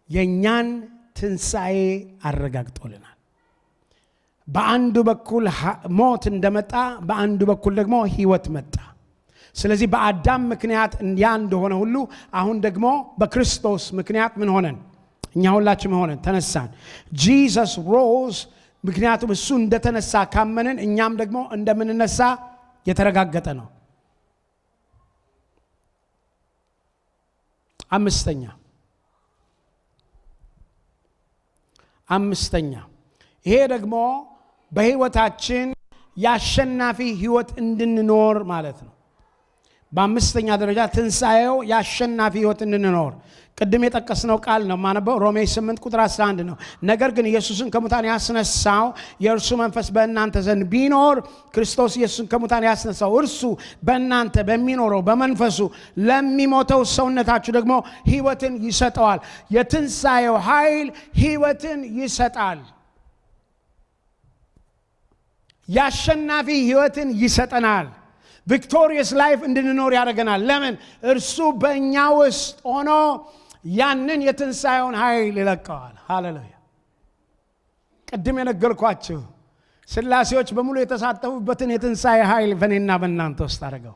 የእኛን ትንሣኤ አረጋግጦልናል። በአንዱ በኩል ሞት እንደመጣ በአንዱ በኩል ደግሞ ሕይወት መጣ። ስለዚህ በአዳም ምክንያት ያ እንደሆነ ሁሉ አሁን ደግሞ በክርስቶስ ምክንያት ምን ሆነን? እኛ ሁላችን ሆነን ተነሳን። ጂሰስ ሮዝ። ምክንያቱም እሱ እንደተነሳ ካመንን እኛም ደግሞ እንደምንነሳ የተረጋገጠ ነው። አምስተኛ ይሄ ደግሞ በሕይወታችን የአሸናፊ ሕይወት እንድንኖር ማለት ነው። በአምስተኛ ደረጃ ትንሣኤው የአሸናፊ ሕይወት እንድንኖር ቅድም የጠቀስነው ቃል ነው ማነበው ሮሜ 8 ቁጥር 11 ነው። ነገር ግን ኢየሱስን ከሙታን ያስነሳው የእርሱ መንፈስ በእናንተ ዘንድ ቢኖር ክርስቶስ ኢየሱስን ከሙታን ያስነሳው እርሱ በእናንተ በሚኖረው በመንፈሱ ለሚሞተው ሰውነታችሁ ደግሞ ሕይወትን ይሰጠዋል። የትንሣኤው ኃይል ሕይወትን ይሰጣል። የአሸናፊ ሕይወትን ይሰጠናል። ቪክቶሪየስ ላይፍ እንድንኖር ያደርገናል። ለምን? እርሱ በእኛ ውስጥ ሆኖ ያንን የትንሣኤውን ኃይል ይለቀዋል። ሃሌሉያ! ቅድም የነገርኳችሁ ሥላሴዎች በሙሉ የተሳተፉበትን የትንሣኤ ኃይል በእኔና በእናንተ ውስጥ አደረገው።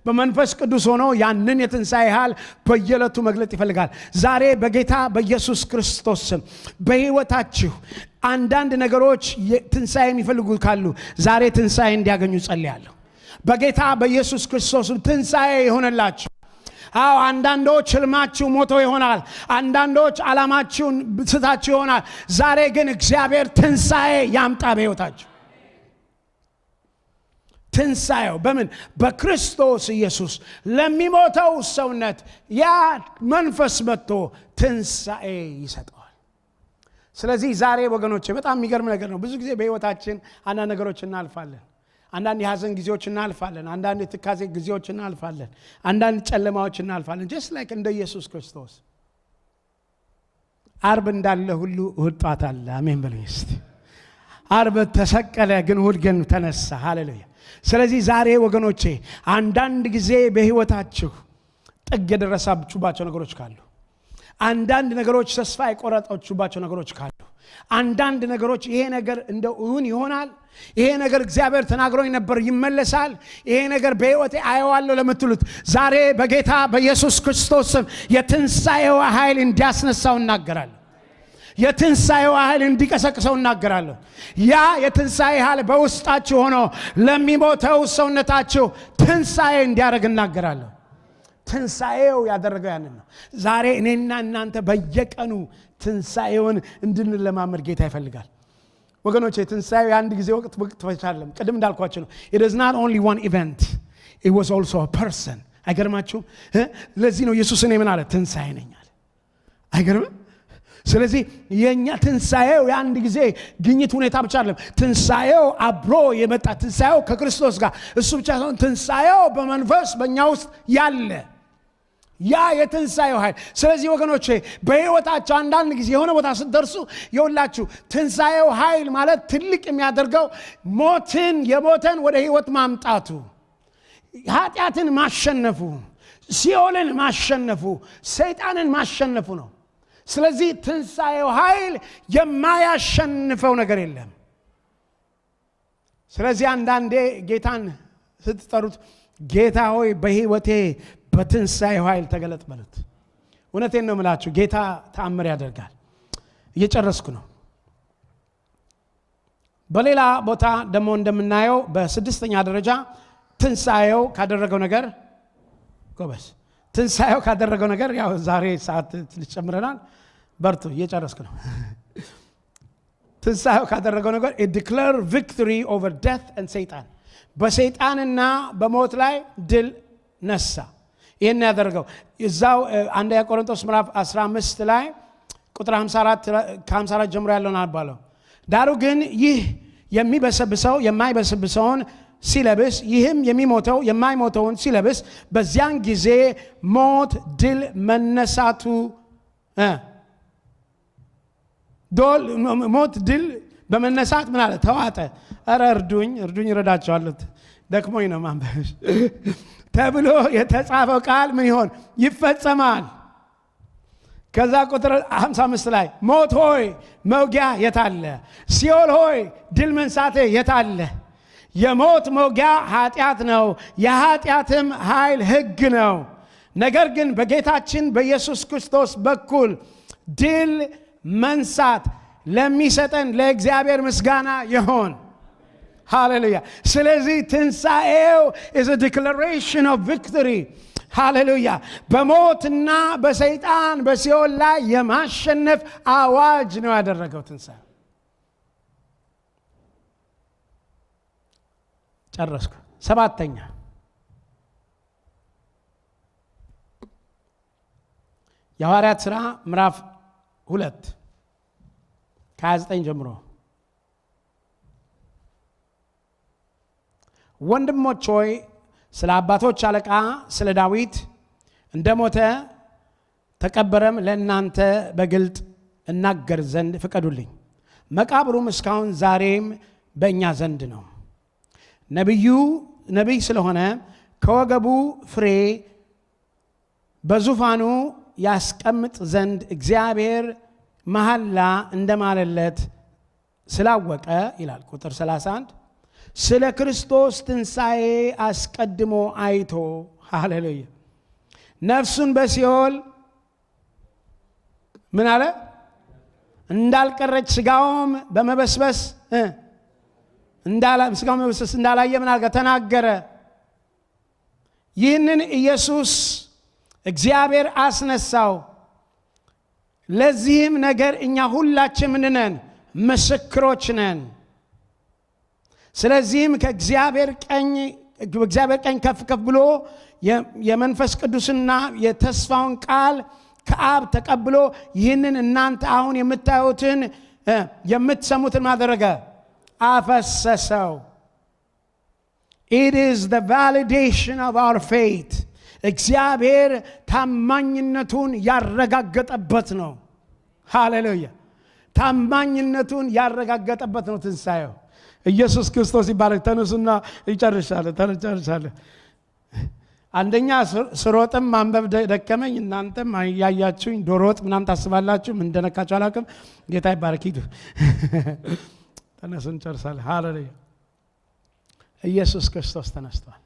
በመንፈስ ቅዱስ ሆኖ ያንን የትንሣኤ ኃይል በየዕለቱ መግለጥ ይፈልጋል። ዛሬ በጌታ በኢየሱስ ክርስቶስ ስም በሕይወታችሁ አንዳንድ ነገሮች ትንሣኤ የሚፈልጉ ካሉ ዛሬ ትንሣኤ እንዲያገኙ ጸልያለሁ። በጌታ በኢየሱስ ክርስቶስ ትንሣኤ ይሆንላችሁ። አዎ፣ አንዳንዶች ህልማችሁ ሞቶ ይሆናል። አንዳንዶች ዓላማችሁን ስታችሁ ይሆናል። ዛሬ ግን እግዚአብሔር ትንሣኤ ያምጣ በሕይወታችሁ። ትንሣኤው በምን? በክርስቶስ ኢየሱስ ለሚሞተው ሰውነት ያ መንፈስ መጥቶ ትንሣኤ ይሰጠዋል። ስለዚህ ዛሬ ወገኖቼ በጣም የሚገርም ነገር ነው። ብዙ ጊዜ በሕይወታችን አንዳንድ ነገሮች እናልፋለን። አንዳንድ የሐዘን ጊዜዎች እናልፋለን። አንዳንድ የትካዜ ጊዜዎች እናልፋለን። አንዳንድ ጨለማዎች እናልፋለን። ጀስት ላይክ እንደ ኢየሱስ ክርስቶስ አርብ እንዳለ ሁሉ እሁድ ጧት አለ። አሜን በሉ እስቲ። አርብ ተሰቀለ፣ ግን እሁድ ግን ተነሳ። ሃሌሉያ! ስለዚህ ዛሬ ወገኖቼ አንዳንድ ጊዜ በሕይወታችሁ ጥግ የደረሳችሁባቸው ነገሮች ካሉ፣ አንዳንድ ነገሮች ተስፋ የቆረጣችሁባቸው ነገሮች ካሉ፣ አንዳንድ ነገሮች ይሄ ነገር እንደው እውን ይሆናል፣ ይሄ ነገር እግዚአብሔር ተናግሮኝ ነበር ይመለሳል፣ ይሄ ነገር በሕይወቴ አየዋለሁ ለምትሉት ዛሬ በጌታ በኢየሱስ ክርስቶስ ስም የትንሣኤው ኃይል እንዲያስነሳው እናገራለሁ። የትንሣኤው ኃይል እንዲቀሰቅሰው እናገራለሁ። ያ የትንሣኤ ኃይል በውስጣችሁ ሆኖ ለሚሞተው ሰውነታችሁ ትንሣኤ እንዲያደርግ እናገራለሁ። ትንሣኤው ያደረገው ያንን ነው። ዛሬ እኔና እናንተ በየቀኑ ትንሣኤውን እንድንለማመድ ጌታ ይፈልጋል። ወገኖቼ ትንሣኤው የአንድ ጊዜ ወቅት ፈቻለም። ቅድም እንዳልኳችሁ ነው። it is not only one event, it was also a person። አይገርማችሁም? ለዚህ ነው ኢየሱስ እኔ ምን አለ? ትንሣኤ ነኝ አለ። አይገርምም? ስለዚህ የኛ ትንሣኤው የአንድ ጊዜ ግኝት ሁኔታ ብቻ አይደለም። ትንሣኤው አብሮ የመጣ ትንሣኤው ከክርስቶስ ጋር እሱ ብቻ ሳይሆን ትንሣኤው በመንፈስ በእኛ ውስጥ ያለ ያ የትንሣኤው ኃይል። ስለዚህ ወገኖቼ በሕይወታቸው አንዳንድ ጊዜ የሆነ ቦታ ስትደርሱ የሁላችሁ ትንሣኤው ኃይል ማለት ትልቅ የሚያደርገው የሞተን ወደ ሕይወት ማምጣቱ፣ ኃጢአትን ማሸነፉ፣ ሲኦልን ማሸነፉ፣ ሰይጣንን ማሸነፉ ነው። ስለዚህ ትንሣኤው ኃይል የማያሸንፈው ነገር የለም። ስለዚህ አንዳንዴ ጌታን ስትጠሩት ጌታ ሆይ በሕይወቴ በትንሣኤው ኃይል ተገለጥ በሉት። እውነቴን ነው የምላችሁ፣ ጌታ ተአምር ያደርጋል። እየጨረስኩ ነው። በሌላ ቦታ ደግሞ እንደምናየው በስድስተኛ ደረጃ ትንሣኤው ካደረገው ነገር ጎበስ ትንሣኤው ካደረገው ነገር ያው ዛሬ ሰዓት ልጨምረናል። በርቱ፣ እየጨረስኩ ነው። ትንሣኤው ካደረገው ነገር it declare victory over death and Satan በሰይጣንና በሞት ላይ ድል ነሳ። ይሄን ያደረገው እዛው አንደኛ ቆሮንቶስ ምዕራፍ 15 ላይ ቁጥር 54 ጀምሮ ያለውን አባለው ዳሩ ግን ይህ የሚበሰብሰው የማይበሰብሰውን ሲለብስ ይህም የሚሞተው የማይሞተውን ሲለብስ በዚያን ጊዜ ሞት ድል መነሳቱ ሞት ድል በመነሳት ምን አለ ተዋጠ። ኧረ እርዱኝ ይረዳቸዋለሁ ደክሞኝ ነው ማንበብ ተብሎ የተጻፈው ቃል ምን ይሆን ይፈጸማል። ከዛ ቁጥር 55 ላይ ሞት ሆይ መውጊያ የታለ? ሲኦል ሆይ ድል መንሳቴ የታለ? የሞት መውጊያ ኃጢአት ነው፣ የኃጢአትም ኃይል ሕግ ነው። ነገር ግን በጌታችን በኢየሱስ ክርስቶስ በኩል ድል መንሳት ለሚሰጠን ለእግዚአብሔር ምስጋና ይሁን። ሃሌሉያ። ስለዚህ ትንሣኤው is a declaration of victory። ሃሌሉያ። በሞትና በሰይጣን በሲኦል ላይ የማሸነፍ አዋጅ ነው ያደረገው ትንሣኤ። ጨረስኩ። ሰባተኛ የሐዋርያት ሥራ ምዕራፍ 2 ከ29 ጀምሮ ወንድሞች ሆይ ስለ አባቶች አለቃ ስለ ዳዊት እንደሞተ ተቀበረም ለእናንተ በግልጥ እናገር ዘንድ ፍቀዱልኝ። መቃብሩም እስካሁን ዛሬም በእኛ ዘንድ ነው። ነቢይ ስለሆነ ከወገቡ ፍሬ በዙፋኑ ያስቀምጥ ዘንድ እግዚአብሔር መሐላ እንደማለለት ስላወቀ ይላል ቁጥር 31 ስለ ክርስቶስ ትንሣኤ አስቀድሞ አይቶ ሃሌሉያ ነፍሱን በሲኦል ምን አለ እንዳልቀረች ስጋውም በመበስበስ እንዳላየ ምን አልጋ ተናገረ። ይህንን ኢየሱስ እግዚአብሔር አስነሳው። ለዚህም ነገር እኛ ሁላችን ምን ነን? ምስክሮች ነን። ስለዚህም ከእግዚአብሔር ቀኝ ከፍ ከፍ ብሎ የመንፈስ ቅዱስና የተስፋውን ቃል ከአብ ተቀብሎ ይህንን እናንተ አሁን የምታዩትን የምትሰሙትን ማድረገ አፈሰሰው። It is the validation of our faith. እግዚአብሔር ታማኝነቱን ያረጋገጠበት ነው። ሃሌሉያ። ታማኝነቱን ያረጋገጠበት ነው ትንሣኤው። ኢየሱስ ክርስቶስ ይባረክ። ተነሱና ይጨርሻለሁ። አንደኛ ስሮጥም ማንበብ ደከመኝ። እናንተም ያያችሁኝ ዶሮ ወጥ ምናምን ታስባላችሁ። ምን እንደነካችሁ አላውቅም። ጌታ ይባረክ። ሂዱ። ተነሱን ጨርሳለሁ። ሃሌሉያ። ኢየሱስ ክርስቶስ ተነስቷል።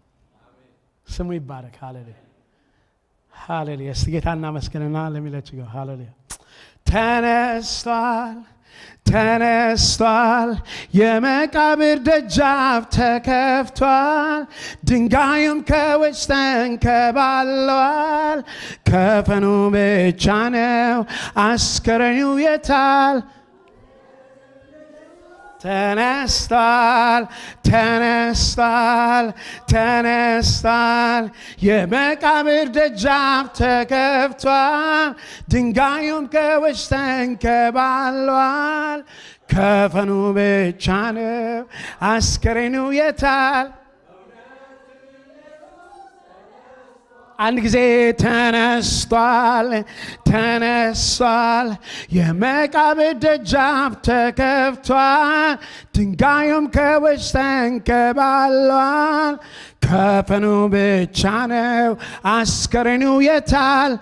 ስሙ ይባረክ። ሃሌሉያ ሃሌሉያ። እስቲ ጌታ እናመስግንና ለሚለች ጋር ሃሌሉያ። ተነስቷል፣ የመቃብር ደጃፍ ተከፍቷል፣ ድንጋዩም ከውስጥ ተንከባሏል፣ ከፈኑ ብቻ ነው አስከሬኑ የታል? ተነስቷል፣ የመቃብር ደጃፍ ተከፍቷል፣ ድንጋዩም ከውስጥ ተንከባሏል፣ ከፈኑ ብቻ ነው አስከሬኑ የታል? አንድ ጊዜ ተነስቷል፣ የመቃብር ደጃፍ ተከፍቷል፣ ድንጋዩም ከውስጥ ተንከባሏል፣ ከፈኑ ብቻ ነው አስከሬኑ የታል?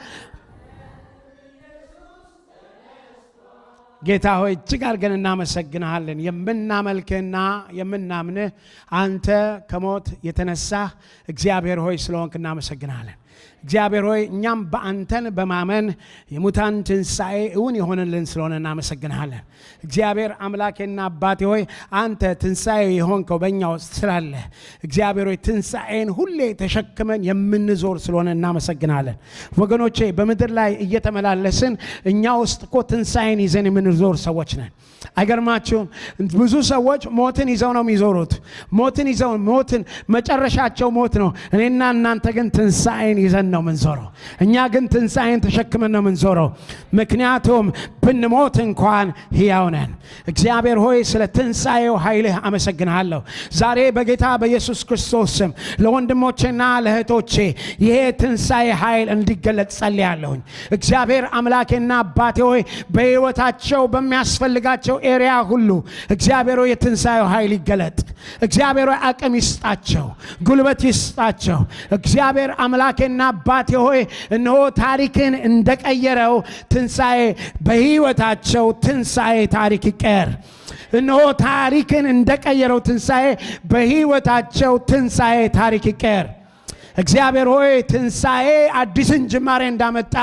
ጌታ ሆይ እጅግ አድርገን እናመሰግንሃለን። የምናመልክህና የምናምንህ አንተ ከሞት የተነሳህ እግዚአብሔር ሆይ ስለሆንክ እናመሰግንሃለን። እግዚአብሔር ሆይ እኛም በአንተን በማመን የሙታን ትንሣኤ እውን የሆነልን ስለሆነ እናመሰግንሃለን። እግዚአብሔር አምላኬና አባቴ ሆይ አንተ ትንሣኤ የሆንከው በእኛ ውስጥ ስላለ እግዚአብሔር ሆይ ትንሣኤን ሁሌ ተሸክመን የምንዞር ስለሆነ እናመሰግንሃለን። ወገኖቼ በምድር ላይ እየተመላለስን እኛ ውስጥ እኮ ትንሣኤን ይዘን የምንዞር ሰዎች ነን። አይገርማችሁም? ብዙ ሰዎች ሞትን ይዘው ነው የሚዞሩት። ሞትን መጨረሻቸው ሞት ነው። እኔና እናንተ ግን ትንሣኤን ይዘን ነው ምንዞረው። እኛ ግን ትንሣኤን ተሸክመን ነው ምንዞረው። ምክንያቱም ብንሞት እንኳን ሕያው ነን። እግዚአብሔር ሆይ ስለ ትንሣኤው ኃይልህ አመሰግንሃለሁ። ዛሬ በጌታ በኢየሱስ ክርስቶስ ስም ለወንድሞቼና ለእህቶቼ ይሄ ትንሣኤ ኃይል እንዲገለጥ ጸልያለሁኝ። እግዚአብሔር አምላኬና አባቴ ሆይ በሕይወታቸው በሚያስፈልጋቸው ኤሪያ ሁሉ እግዚአብሔር ሆይ የትንሣኤው ኃይል ይገለጥ። እግዚአብሔር ሆይ አቅም ይስጣቸው፣ ጉልበት ይስጣቸው። እግዚአብሔር አምላኬና አባቴ ሆይ እነሆ ታሪክን እንደቀየረው ትንሣኤ በሕይወታቸው ትንሣኤ ታሪክ ይቀየር። እነሆ ታሪክን እንደቀየረው ትንሣኤ በሕይወታቸው ትንሣኤ ታሪክ ይቀየር። እግዚአብሔር ሆይ ትንሣኤ አዲስን ጅማሬ እንዳመጣ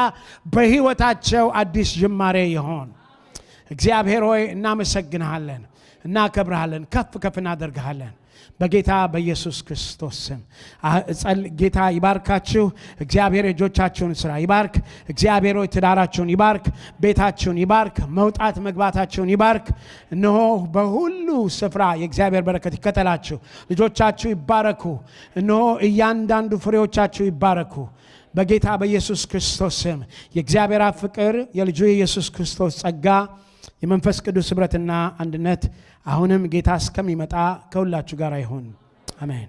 በሕይወታቸው አዲስ ጅማሬ ይሆን። እግዚአብሔር ሆይ እናመሰግንሃለን፣ እናከብርሃለን፣ ከፍ እናደርግሃለን በጌታ በኢየሱስ ክርስቶስ ስም። ጌታ ይባርካችሁ። እግዚአብሔር እጆቻችሁን ስራ ይባርክ። እግዚአብሔር ሆይ ትዳራችሁን ይባርክ፣ ቤታችሁን ይባርክ፣ መውጣት መግባታችሁን ይባርክ። እነሆ በሁሉ ስፍራ የእግዚአብሔር በረከት ይከተላችሁ። ልጆቻችሁ ይባረኩ። እነሆ እያንዳንዱ ፍሬዎቻችሁ ይባረኩ በጌታ በኢየሱስ ክርስቶስ ስም። የእግዚአብሔር አብ ፍቅር፣ የልጁ የኢየሱስ ክርስቶስ ጸጋ፣ የመንፈስ ቅዱስ ኅብረትና አንድነት አሁንም ጌታ እስከሚመጣ ከሁላችሁ ጋር ይሁን። አሜን።